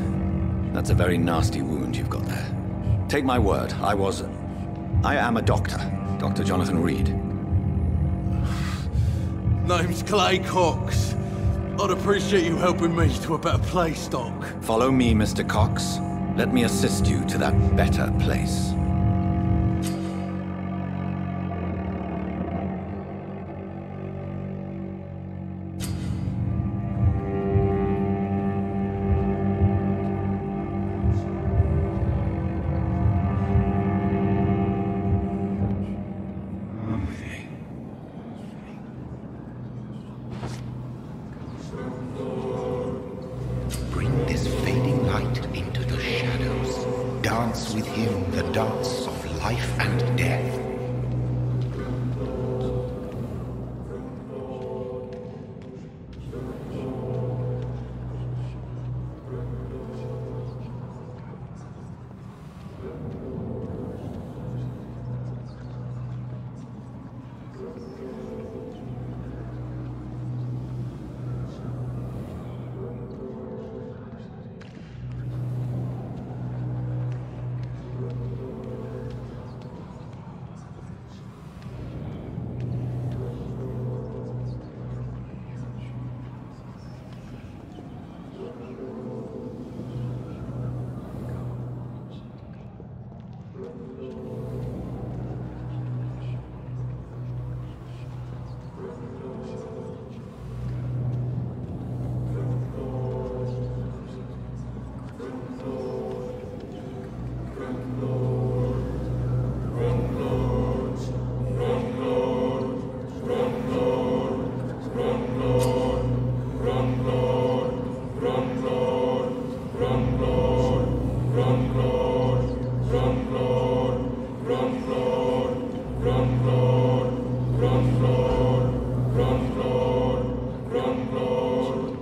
That's a very nasty wound you've got there. Take my word, I am a doctor. Dr. Jonathan Reed. Name's Clay Cox. I I'd appreciate you helping me to a better place, Doc. Follow me, Mr. Cox. Let me assist you to that better place. Bring this fading light into the shadows. Dance with him the dance of life and death.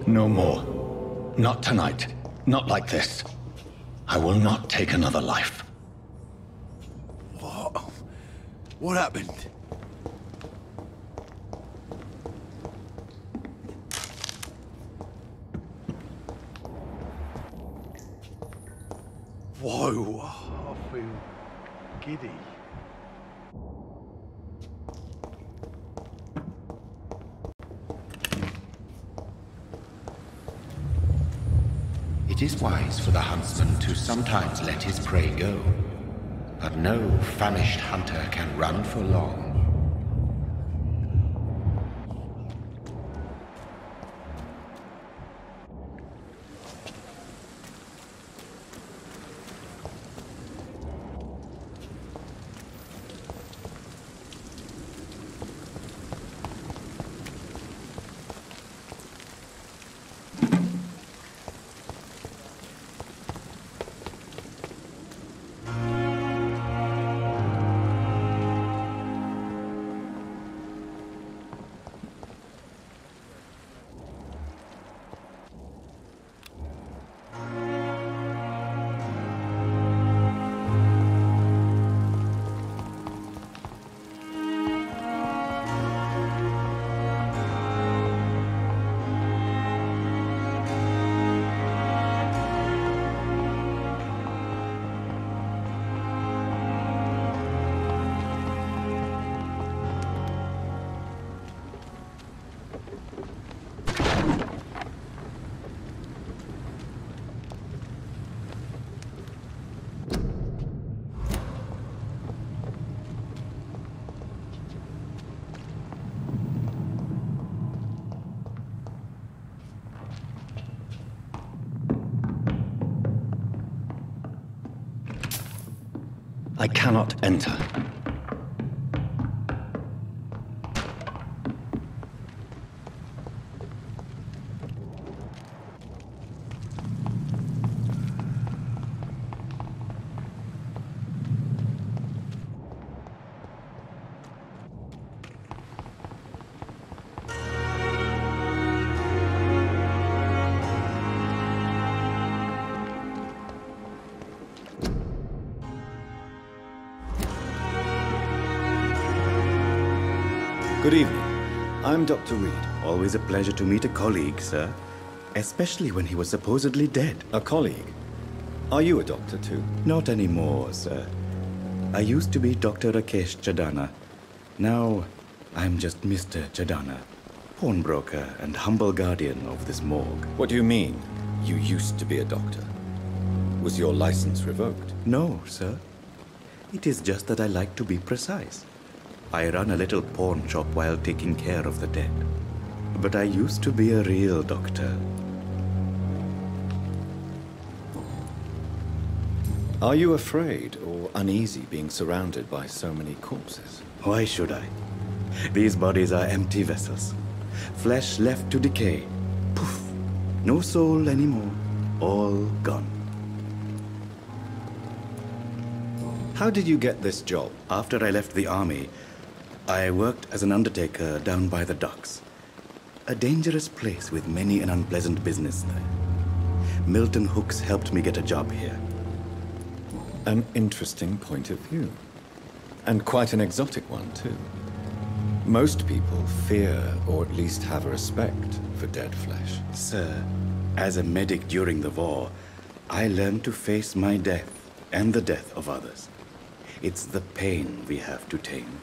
No more. Not tonight. Not like this. I will not take another life. What? What happened? Whoa, I feel giddy. It is wise for the huntsman to sometimes let his prey go, but no famished hunter can run for long. I cannot enter. Good evening. I'm Dr. Reed. Always a pleasure to meet a colleague, sir. Especially when he was supposedly dead. A colleague? Are you a doctor too? Not anymore, sir. I used to be Dr. Rakesh Chadana. Now, I'm just Mr. Chadana. pawnbroker and humble guardian of this morgue. What do you mean, you used to be a doctor? Was your license revoked? No, sir. It is just that I like to be precise. I run a little pawn shop while taking care of the dead. But I used to be a real doctor. Are you afraid or uneasy being surrounded by so many corpses? Why should I? These bodies are empty vessels. Flesh left to decay. Poof! No soul anymore. All gone. How did you get this job? After I left the army, I worked as an undertaker down by the docks. A dangerous place with many an unpleasant business there. Milton Hooks helped me get a job here. An interesting point of view. And quite an exotic one, too. Most people fear, or at least have a respect, for dead flesh. Sir, as a medic during the war, I learned to face my death and the death of others. It's the pain we have to tame,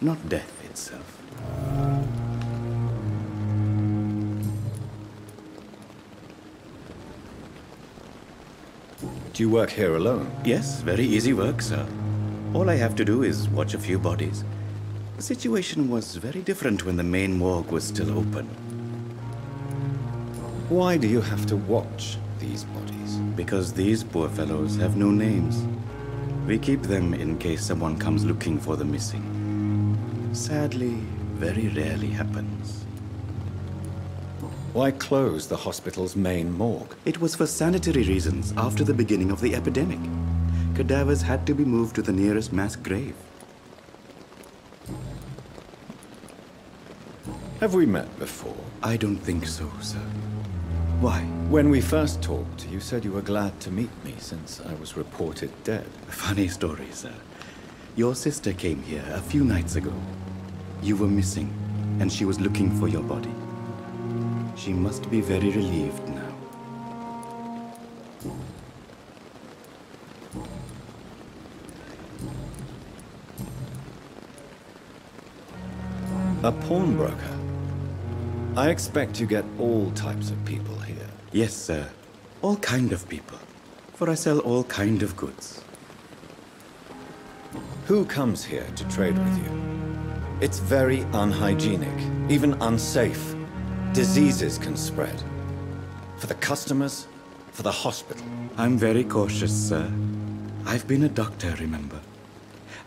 not death itself. Do you work here alone? Yes, very easy work, sir. All I have to do is watch a few bodies. The situation was very different when the main morgue was still open. Why do you have to watch these bodies? Because these poor fellows have no names. We keep them in case someone comes looking for the missing. Sadly, very rarely happens. Why close the hospital's main morgue? It was for sanitary reasons after the beginning of the epidemic. Cadavers had to be moved to the nearest mass grave. Have we met before? I don't think so, sir. Why? When we first talked, you said you were glad to meet me since I was reported dead. Funny story, sir. Your sister came here a few nights ago. You were missing, and she was looking for your body. She must be very relieved now. A pawnbroker? I expect you get all types of people here. Yes, sir. All kind of people. For I sell all kind of goods. Who comes here to trade with you? It's very unhygienic, even unsafe. Diseases can spread. For the customers, for the hospital. I'm very cautious, sir. I've been a doctor, remember?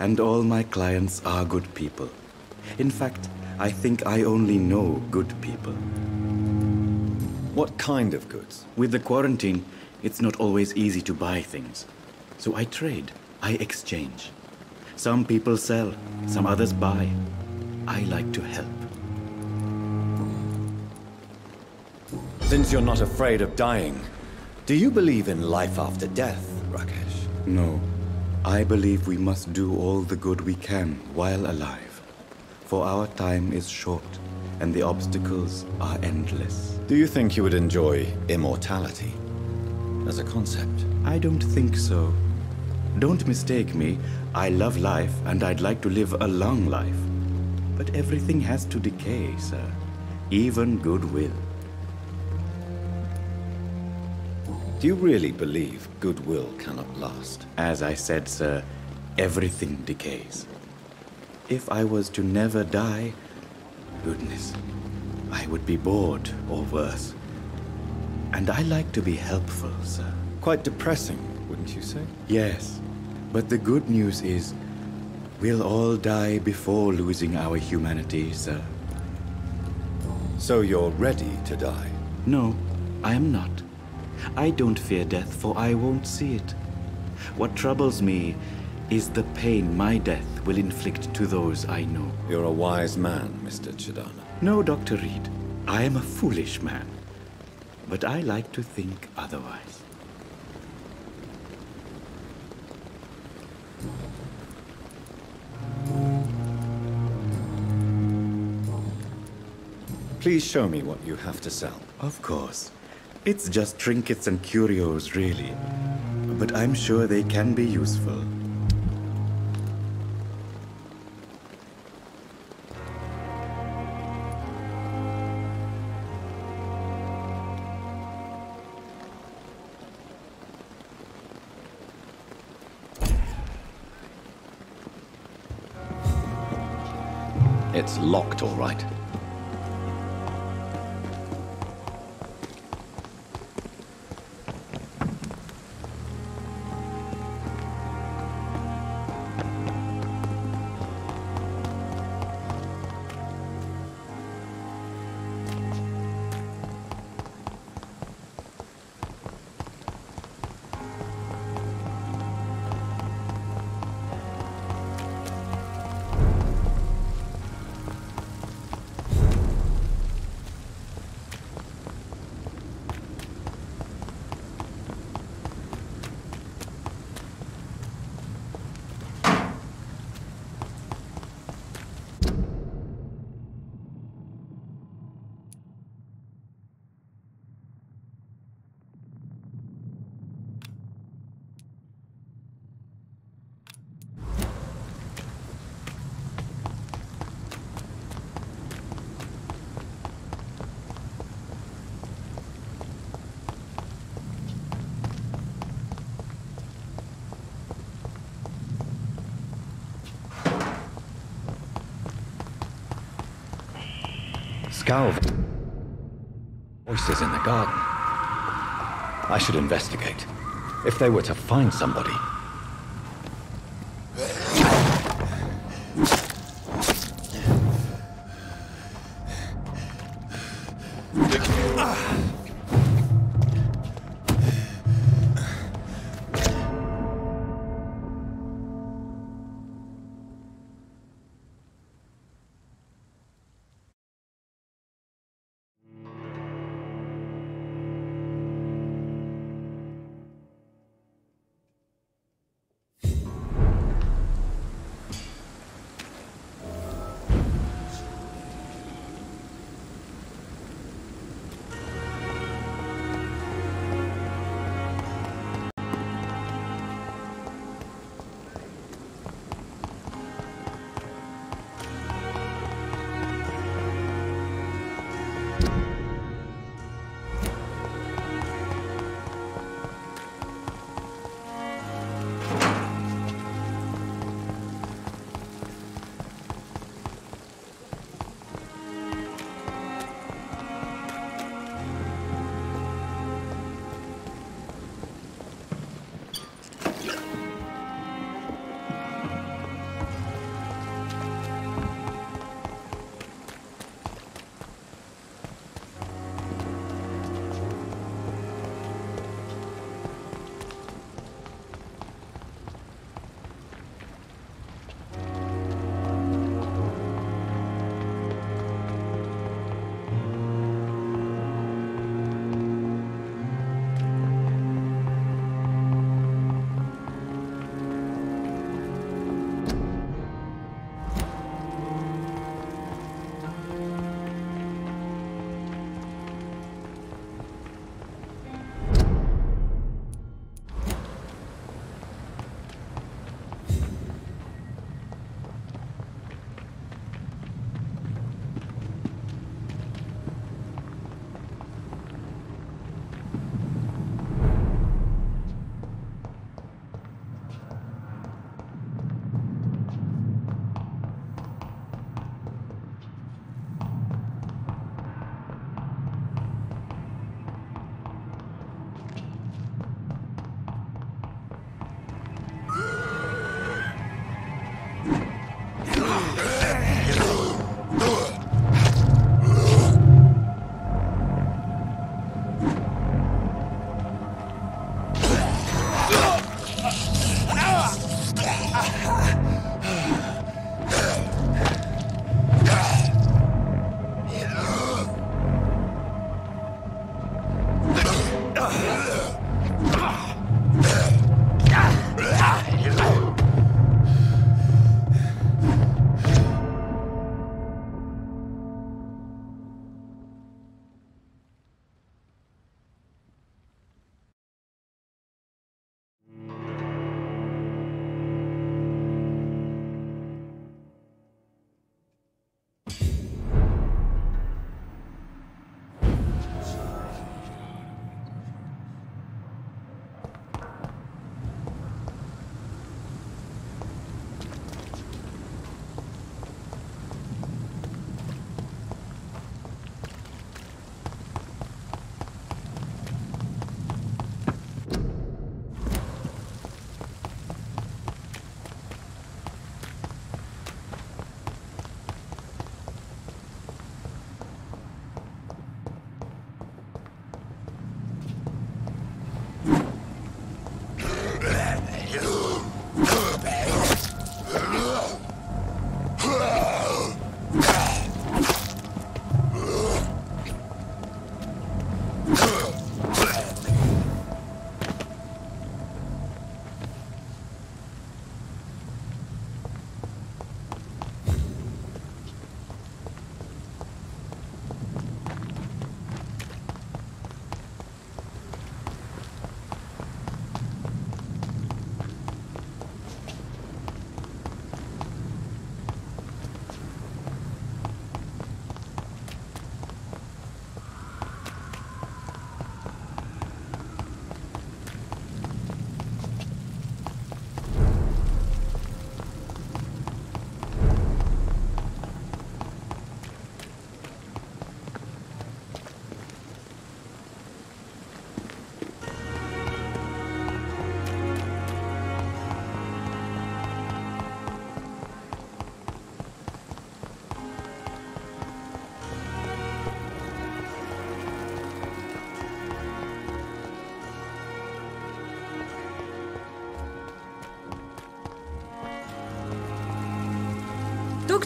And all my clients are good people. In fact, I think I only know good people. What kind of goods? With the quarantine, it's not always easy to buy things. So I trade, I exchange. Some people sell, some others buy. I like to help. Since you're not afraid of dying, do you believe in life after death, Rakesh? No. I believe we must do all the good we can while alive. For our time is short, and the obstacles are endless. Do you think you would enjoy immortality as a concept? I don't think so. Don't mistake me. I love life, and I'd like to live a long life. But everything has to decay, sir. Even goodwill. Do you really believe goodwill cannot last? As I said, sir, everything decays. If I was to never die, goodness, I would be bored or worse. And I like to be helpful, sir. Quite depressing, wouldn't you say? Yes, but the good news is we'll all die before losing our humanity, sir. So you're ready to die? No, I am not. I don't fear death, for I won't see it. What troubles me is the pain my death will inflict to those I know. You're a wise man, Mr. Chidana. No, Dr. Reed. I am a foolish man. But I like to think otherwise. Please show me what you have to sell. Of course. It's just trinkets and curios, really. But I'm sure they can be useful. It's locked, all right. Skull. Voices in the garden. I should investigate. If they were to find somebody.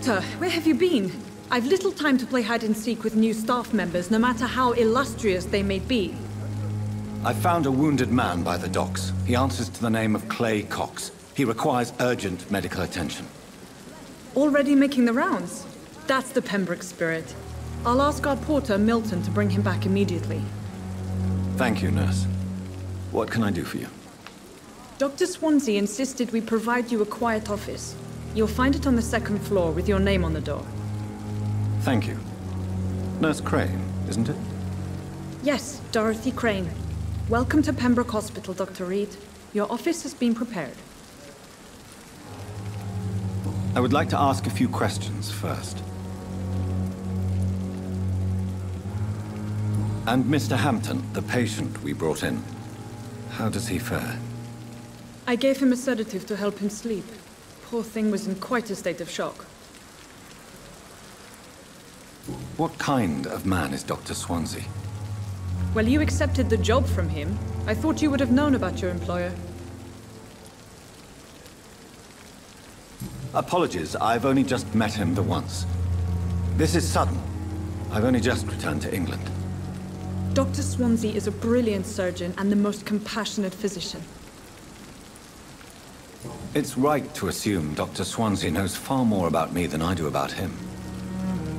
Doctor, where have you been? I've little time to play hide-and-seek with new staff members, no matter how illustrious they may be. I found a wounded man by the docks. He answers to the name of Clay Cox. He requires urgent medical attention. Already making the rounds? That's the Pembroke spirit. I'll ask our porter, Milton, to bring him back immediately. Thank you, nurse. What can I do for you? Dr. Swansea insisted we provide you a quiet office. You'll find it on the second floor with your name on the door. Thank you. Nurse Crane, isn't it? Yes, Dorothy Crane. Welcome to Pembroke Hospital, Dr. Reed. Your office has been prepared. I would like to ask a few questions first. And Mr. Hampton, the patient we brought in, how does he fare? I gave him a sedative to help him sleep. Poor thing was in quite a state of shock. What kind of man is Dr. Swansea? Well, you accepted the job from him. I thought you would have known about your employer. Apologies, I've only just met him the once. This is sudden. I've only just returned to England. Dr. Swansea is a brilliant surgeon and the most compassionate physician. It's right to assume Dr. Swansea knows far more about me than I do about him.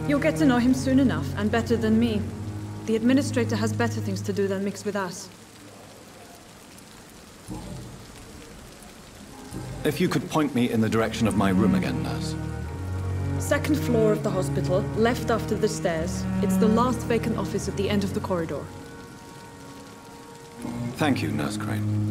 You'll get to know him soon enough, and better than me. The administrator has better things to do than mix with us. If you could point me in the direction of my room again, nurse. Second floor of the hospital, left after the stairs. It's the last vacant office at the end of the corridor. Thank you, Nurse Crane.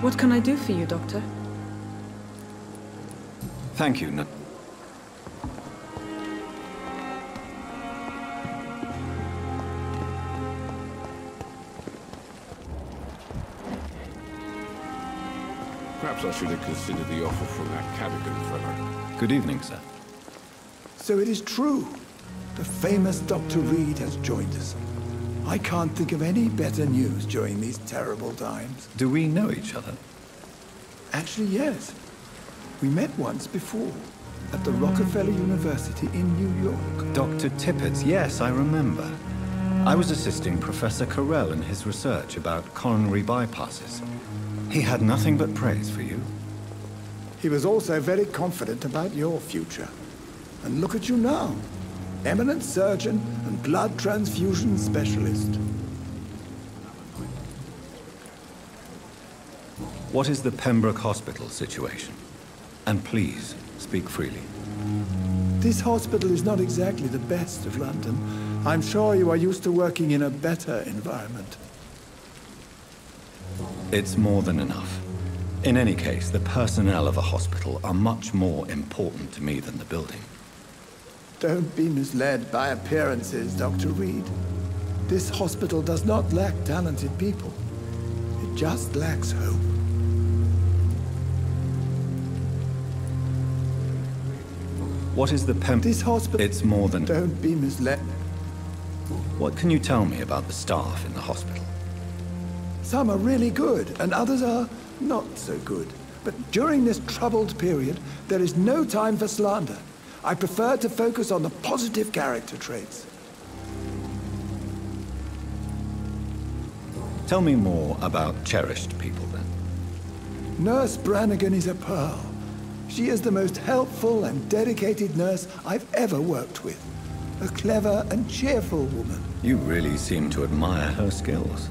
What can I do for you, Doctor? Thank you, nurse. Perhaps I should have considered the offer from that Cadigan fellow. Good evening, sir. So it is true. The famous Dr. Reed has joined us. I can't think of any better news during these terrible times. Do we know each other? Actually, yes. We met once before, at the Rockefeller University in New York. Dr. Tippett, yes, I remember. I was assisting Professor Carell in his research about coronary bypasses. He had nothing but praise for you. He was also very confident about your future. And look at you now. Eminent surgeon and blood transfusion specialist. What is the Pembroke Hospital situation? And please, speak freely. This hospital is not exactly the best of London. I'm sure you are used to working in a better environment. It's more than enough. In any case, the personnel of a hospital are much more important to me than the building. Don't be misled by appearances, Dr. Reed. This hospital does not lack talented people. It just lacks hope. What is the This hospital... It's more than... Don't be misled. What can you tell me about the staff in the hospital? Some are really good, and others are not so good. But during this troubled period, there is no time for slander. I prefer to focus on the positive character traits. Tell me more about cherished people, then. Nurse Brannigan is a pearl. She is the most helpful and dedicated nurse I've ever worked with. A clever and cheerful woman. You really seem to admire her skills.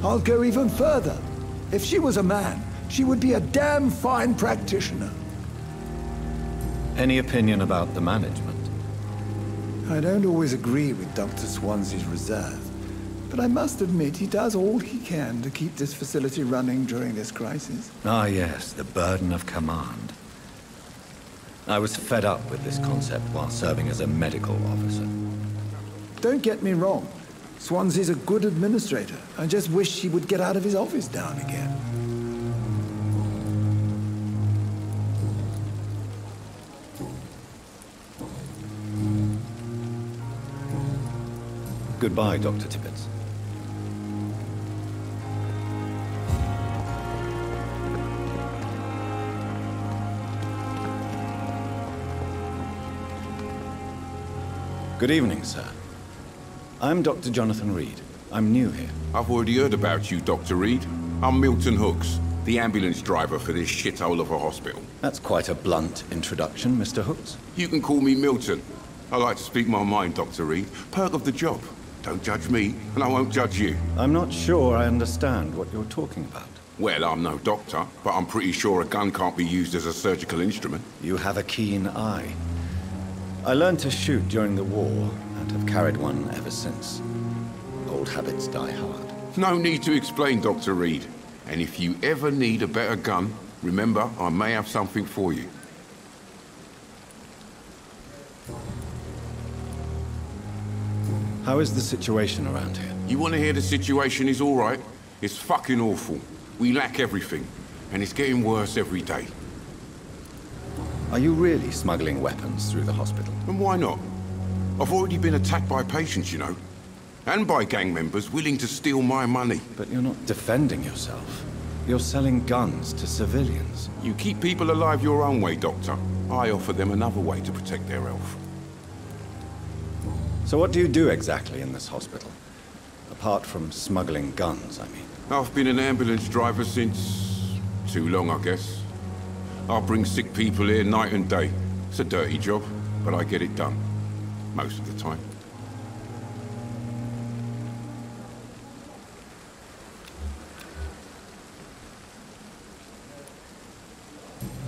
I'll go even further. If she was a man, she would be a damn fine practitioner. Any opinion about the management? I don't always agree with Dr. Swansea's reserve, but I must admit he does all he can to keep this facility running during this crisis. Ah, yes, the burden of command. I was fed up with this concept while serving as a medical officer. Don't get me wrong. Swansea's a good administrator. I just wish he would get out of his office now and again. Goodbye, Dr. Tibbets. Good evening, sir. I'm Dr. Jonathan Reed. I'm new here. I've already heard about you, Dr. Reed. I'm Milton Hooks, the ambulance driver for this shithole of a hospital. That's quite a blunt introduction, Mr. Hooks. You can call me Milton. I like to speak my mind, Dr. Reed. Perk of the job. Don't judge me, and I won't judge you. I'm not sure I understand what you're talking about. Well, I'm no doctor, but I'm pretty sure a gun can't be used as a surgical instrument. You have a keen eye. I learned to shoot during the war, and have carried one ever since. Old habits die hard. No need to explain, Dr. Reed. And if you ever need a better gun, remember, I may have something for you. How is the situation around here? You want to hear the situation is all right? It's fucking awful. We lack everything, and it's getting worse every day. Are you really smuggling weapons through the hospital? And why not? I've already been attacked by patients, you know. And by gang members willing to steal my money. But you're not defending yourself. You're selling guns to civilians. You keep people alive your own way, Doctor. I offer them another way to protect their health. So what do you do exactly in this hospital? Apart from smuggling guns, I mean. I've been an ambulance driver since... too long, I guess. I bring sick people here night and day. It's a dirty job, but I get it done. Most of the time.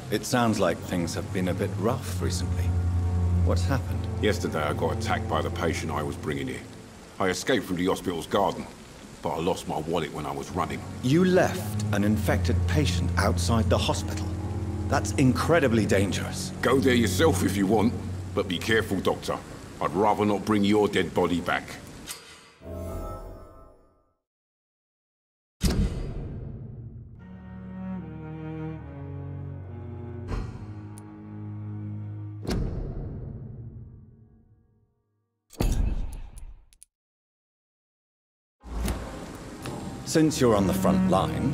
It sounds like things have been a bit rough recently. What's happened? Yesterday I got attacked by the patient I was bringing here. I escaped through the hospital's garden, but I lost my wallet when I was running. You left an infected patient outside the hospital? That's incredibly dangerous. Go there yourself if you want, but be careful, Doctor. I'd rather not bring your dead body back. Since you're on the front line,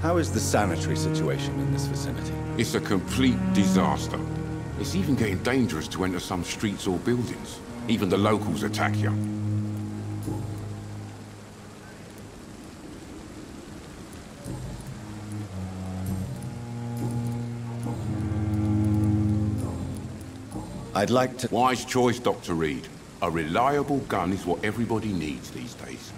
how is the sanitary situation in this vicinity? It's a complete disaster. It's even getting dangerous to enter some streets or buildings. Even the locals attack you. I'd like to... Wise choice, Dr. Reed. A reliable gun is what everybody needs these days.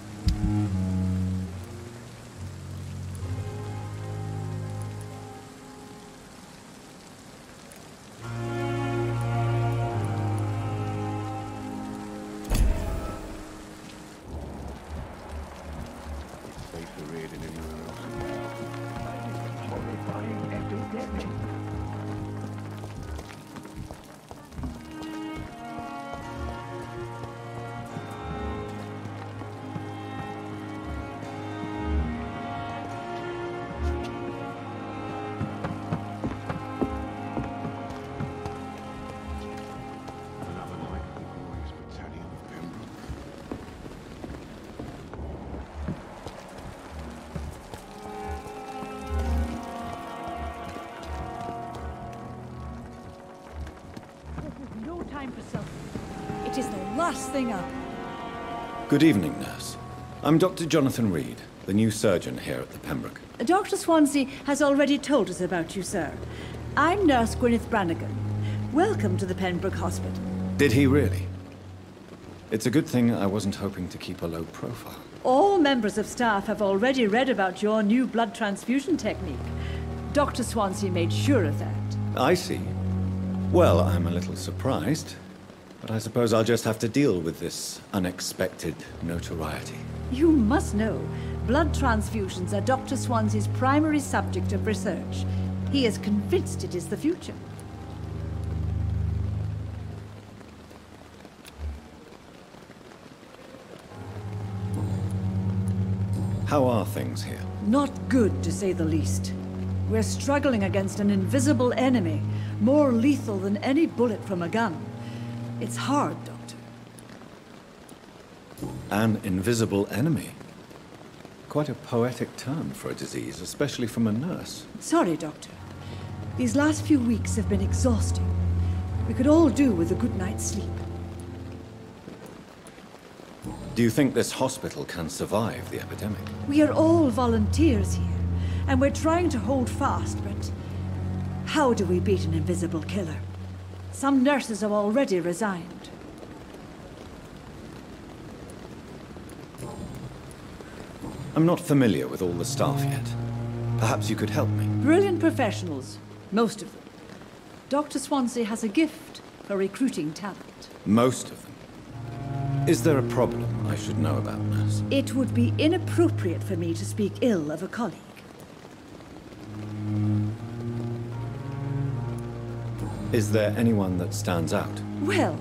time for something. It is the last thing up. Good evening, nurse. I'm Dr. Jonathan Reed, the new surgeon here at the Pembroke. Dr. Swansea has already told us about you, sir. I'm Nurse Gwyneth Brannigan. Welcome to the Pembroke Hospital. Did he really? It's a good thing I wasn't hoping to keep a low profile. All members of staff have already read about your new blood transfusion technique. Dr. Swansea made sure of that. I see. Well, I'm a little surprised, but I suppose I'll just have to deal with this unexpected notoriety. You must know, blood transfusions are Dr. Swansea's primary subject of research. He is convinced it is the future. How are things here? Not good, to say the least. We're struggling against an invisible enemy, more lethal than any bullet from a gun. It's hard, Doctor. An invisible enemy? Quite a poetic term for a disease, especially from a nurse. Sorry, Doctor. These last few weeks have been exhausting. We could all do with a good night's sleep. Do you think this hospital can survive the epidemic? We are all volunteers here, and we're trying to hold fast, but how do we beat an invisible killer? Some nurses have already resigned. I'm not familiar with all the staff yet. Perhaps you could help me. Brilliant professionals, most of them. Dr. Swansea has a gift for recruiting talent. Most of them? Is there a problem I should know about, nurse? It would be inappropriate for me to speak ill of a colleague. Is there anyone that stands out? Well,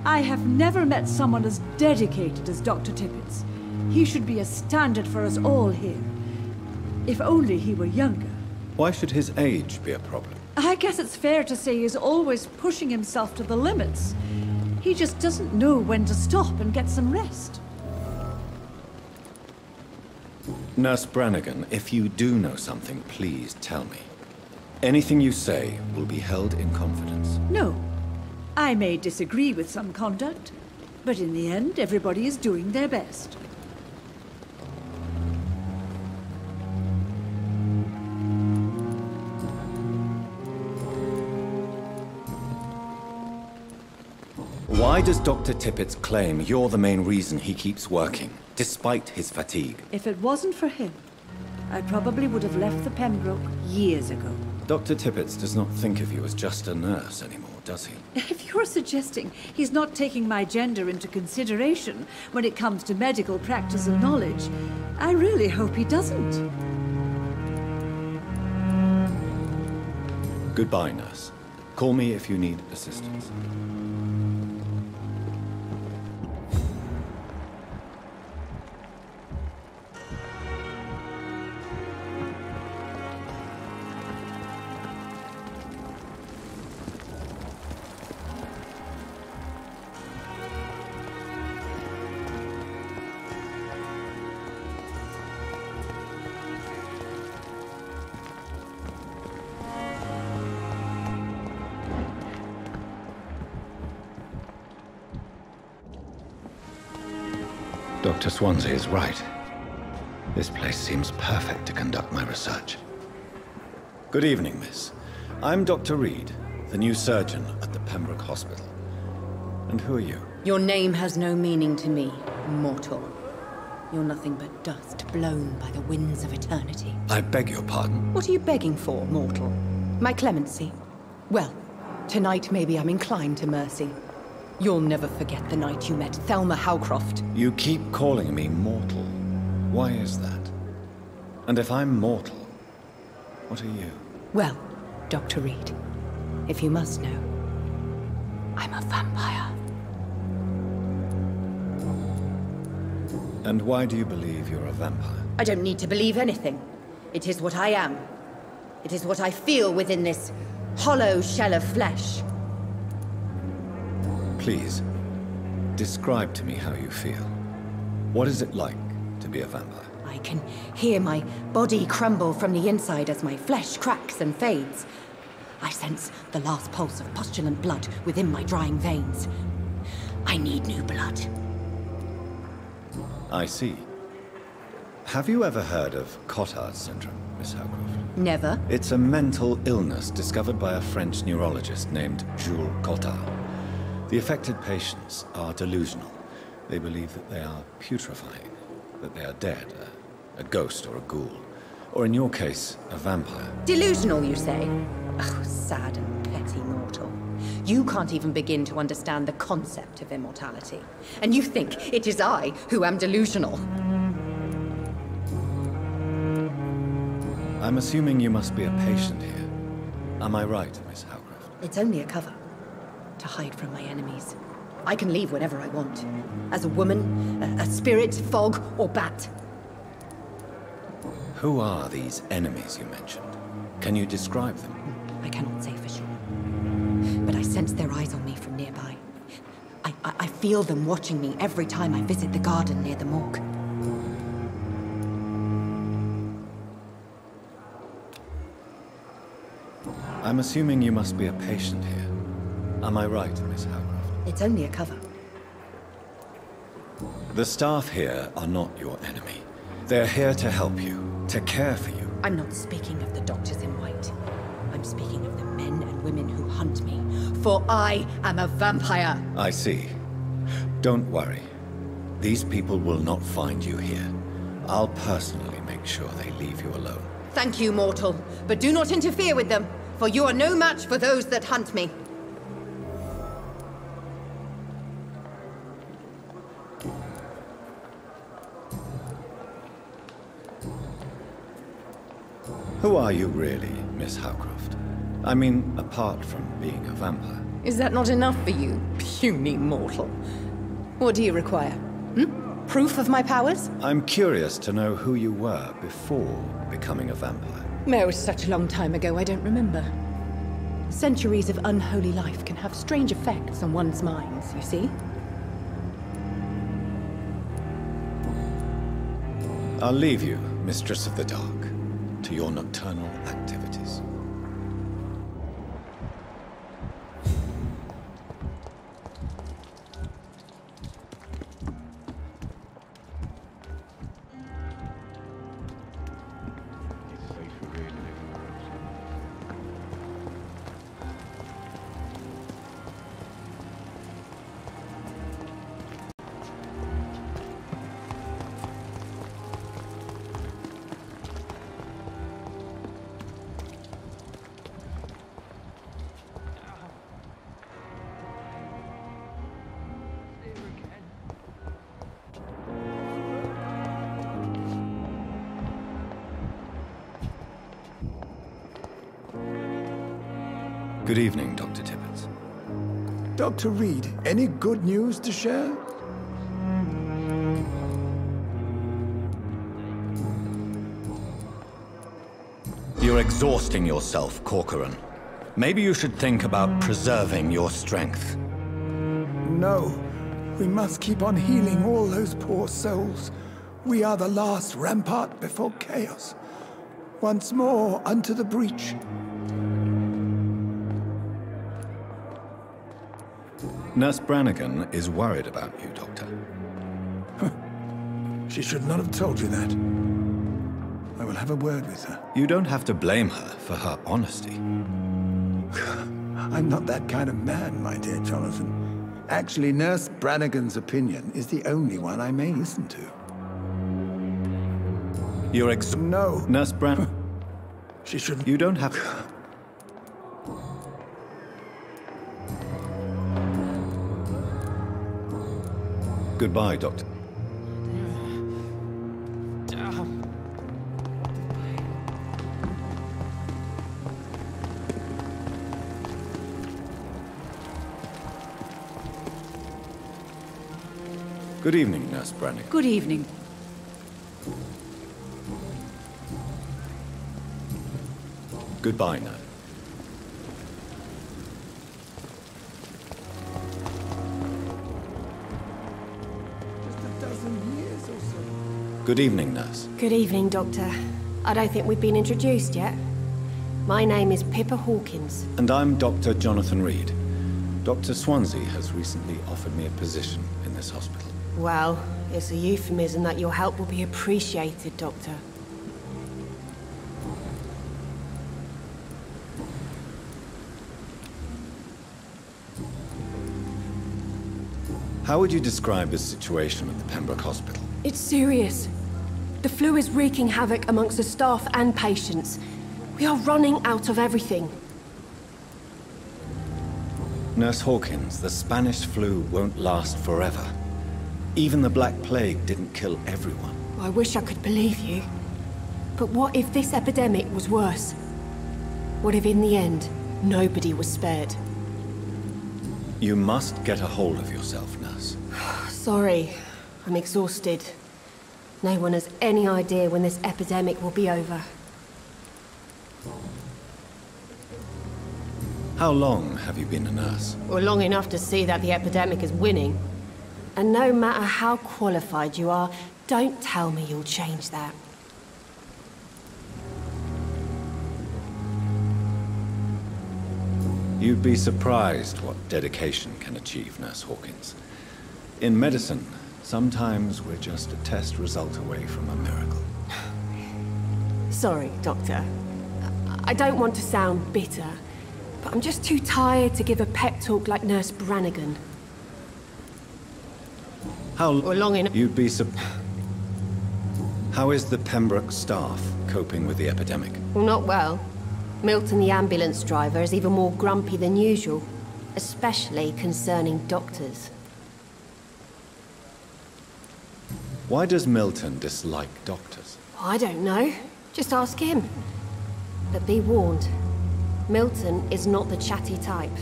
I have never met someone as dedicated as Dr. Tippett's. He should be a standard for us all here. If only he were younger. Why should his age be a problem? I guess it's fair to say he's always pushing himself to the limits. He just doesn't know when to stop and get some rest. Nurse Brannigan, if you do know something, please tell me. Anything you say will be held in confidence. No. I may disagree with some conduct, but in the end, everybody is doing their best. Why does Dr. Tippett claim you're the main reason he keeps working, despite his fatigue? If it wasn't for him, I probably would have left the Pembroke years ago. Dr. Tippett does not think of you as just a nurse anymore, does he? If you're suggesting he's not taking my gender into consideration when it comes to medical practice and knowledge, I really hope he doesn't. Goodbye, nurse. Call me if you need assistance. Dr. Swansea is right. This place seems perfect to conduct my research. Good evening, miss. I'm Dr. Reed, the new surgeon at the Pembroke Hospital. And who are you? Your name has no meaning to me, mortal. You're nothing but dust blown by the winds of eternity. I beg your pardon? What are you begging for, mortal? My clemency? Well, tonight maybe I'm inclined to mercy. You'll never forget the night you met Thelma Howcroft. You keep calling me mortal. Why is that? And if I'm mortal, what are you? Well, Dr. Reed, if you must know, I'm a vampire. And why do you believe you're a vampire? I don't need to believe anything. It is what I am. It is what I feel within this hollow shell of flesh. Please, describe to me how you feel. What is it like to be a vampire? I can hear my body crumble from the inside as my flesh cracks and fades. I sense the last pulse of postulant blood within my drying veins. I need new blood. I see. Have you ever heard of Cotard syndrome, Miss Howcroft? Never. It's a mental illness discovered by a French neurologist named Jules Cotard. The affected patients are delusional. They believe that they are putrefying, that they are dead, a ghost or a ghoul. Or in your case, a vampire. Delusional, you say? Oh, sad and petty mortal. You can't even begin to understand the concept of immortality. And you think it is I who am delusional. I'm assuming you must be a patient here. Am I right, Miss Howcroft? It's only a cover. To hide from my enemies. I can leave whenever I want. As a woman, a spirit, fog, or bat. Who are these enemies you mentioned? Can you describe them? I cannot say for sure. But I sense their eyes on me from nearby. I feel them watching me every time I visit the garden near the morgue. I'm assuming you must be a patient here. Am I right, Miss Howcroft? It's only a cover. The staff here are not your enemy. They're here to help you, to care for you. I'm not speaking of the doctors in white. I'm speaking of the men and women who hunt me. For I am a vampire. I see. Don't worry. These people will not find you here. I'll personally make sure they leave you alone. Thank you, mortal. But do not interfere with them, for you are no match for those that hunt me. Who are you really, Miss Howcroft? I mean, apart from being a vampire. Is that not enough for you, puny mortal? What do you require? Proof of my powers? I'm curious to know who you were before becoming a vampire. It was such a long time ago, I don't remember. Centuries of unholy life can have strange effects on one's minds, you see? I'll leave you, Mistress of the Dark, to your nocturnal activities. Good evening, Dr. Tibbets. Dr. Reed, any good news to share? You're exhausting yourself, Corcoran. Maybe you should think about preserving your strength. No. We must keep on healing all those poor souls. We are the last rampart before chaos. Once more, unto the breach. Nurse Brannigan is worried about you, Doctor. She should not have told you that. I will have a word with her. You don't have to blame her for her honesty. I'm not that kind of man, my dear Jonathan. Actually, Nurse Brannigan's opinion is the only one I may listen to. You're No. Nurse Brannigan. She shouldn't. You don't have... Goodbye, Doctor. Good evening, Nurse Brannigan. Good evening. Goodbye, Nurse. Good evening, Nurse. Good evening, Doctor. I don't think we've been introduced yet. My name is Pippa Hawkins. And I'm Dr. Jonathan Reed. Dr. Swansea has recently offered me a position in this hospital. Well, it's a euphemism that your help will be appreciated, Doctor. How would you describe the situation at the Pembroke Hospital? It's serious. The flu is wreaking havoc amongst the staff and patients. We are running out of everything. Nurse Hawkins, the Spanish flu won't last forever. Even the Black Plague didn't kill everyone. I wish I could believe you. But what if this epidemic was worse? What if in the end, nobody was spared? You must get a hold of yourself, nurse. Sorry, I'm exhausted. No one has any idea when this epidemic will be over. How long have you been a nurse? Well, long enough to see that the epidemic is winning. And no matter how qualified you are, don't tell me you'll change that. You'd be surprised what dedication can achieve, Nurse Hawkins. In medicine, sometimes we're just a test result away from a miracle. Sorry, Doctor. I don't want to sound bitter, but I'm just too tired to give a pep talk like Nurse Brannigan. How long enough? You'd be How is the Pembroke staff coping with the epidemic? Well, not well. Milton, the ambulance driver, is even more grumpy than usual, especially concerning doctors. Why does Milton dislike doctors? I don't know. Just ask him. But be warned, Milton is not the chatty type.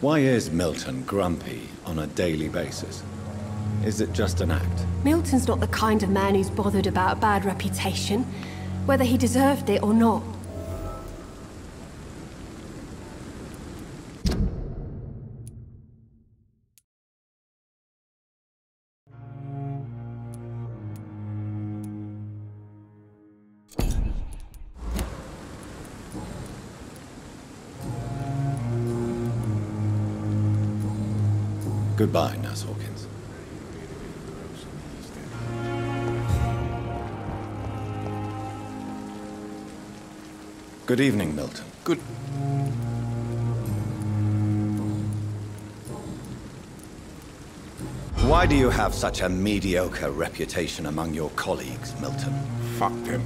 Why is Milton grumpy on a daily basis? Is it just an act? Milton's not the kind of man who's bothered about a bad reputation, whether he deserved it or not. Goodbye, Nurse Hawkins. Good evening, Milton. Good. Why do you have such a mediocre reputation among your colleagues, Milton? Fuck them.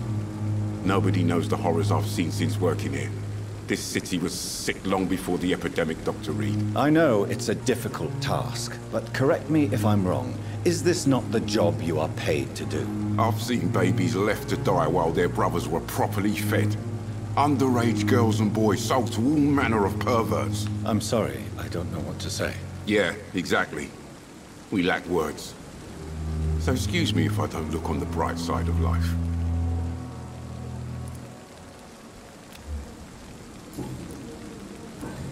Nobody knows the horrors I've seen since working here. This city was sick long before the epidemic, Dr. Reed. I know it's a difficult task, but correct me if I'm wrong. Is this not the job you are paid to do? I've seen babies left to die while their brothers were properly fed. Underage girls and boys sold to all manner of perverts. I'm sorry, I don't know what to say. Yeah, exactly. We lack words. So excuse me if I don't look on the bright side of life.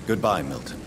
Goodbye, Milton.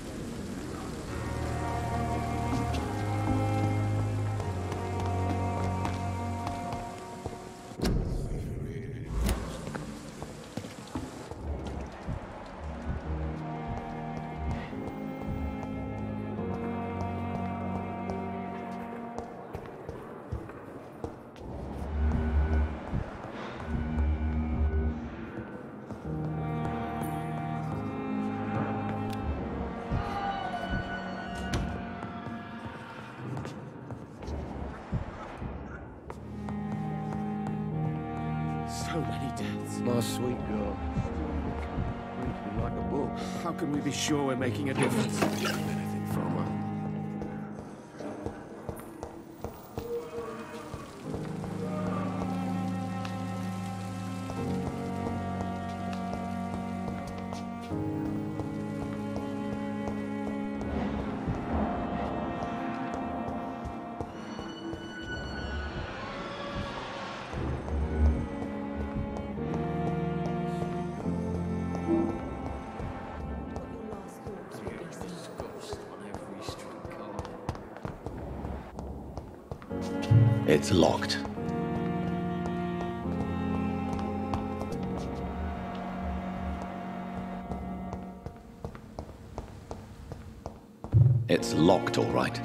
So many deaths. My sweet girl. Reads me like a book. How can we be sure we're making a difference? Anything from her. It's locked. It's locked, all right.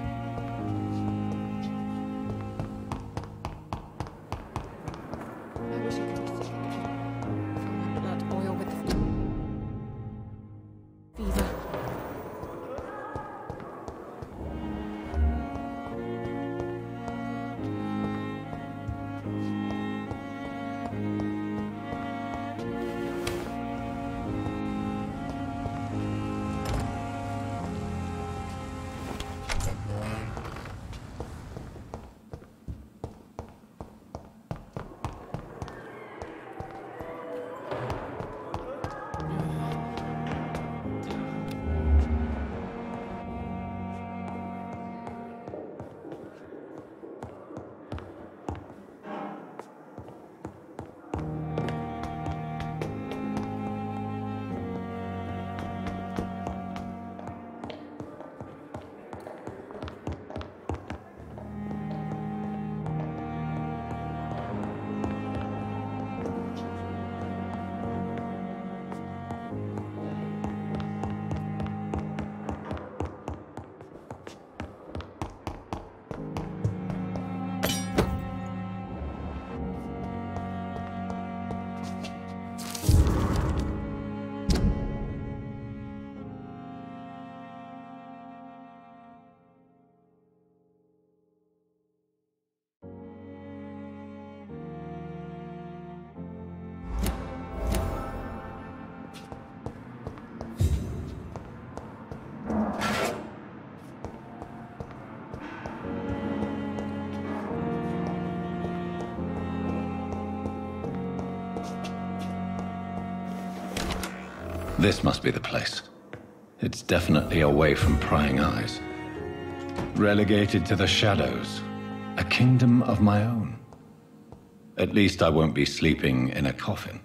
This must be the place. It's definitely away from prying eyes. Relegated to the shadows. A kingdom of my own. At least I won't be sleeping in a coffin.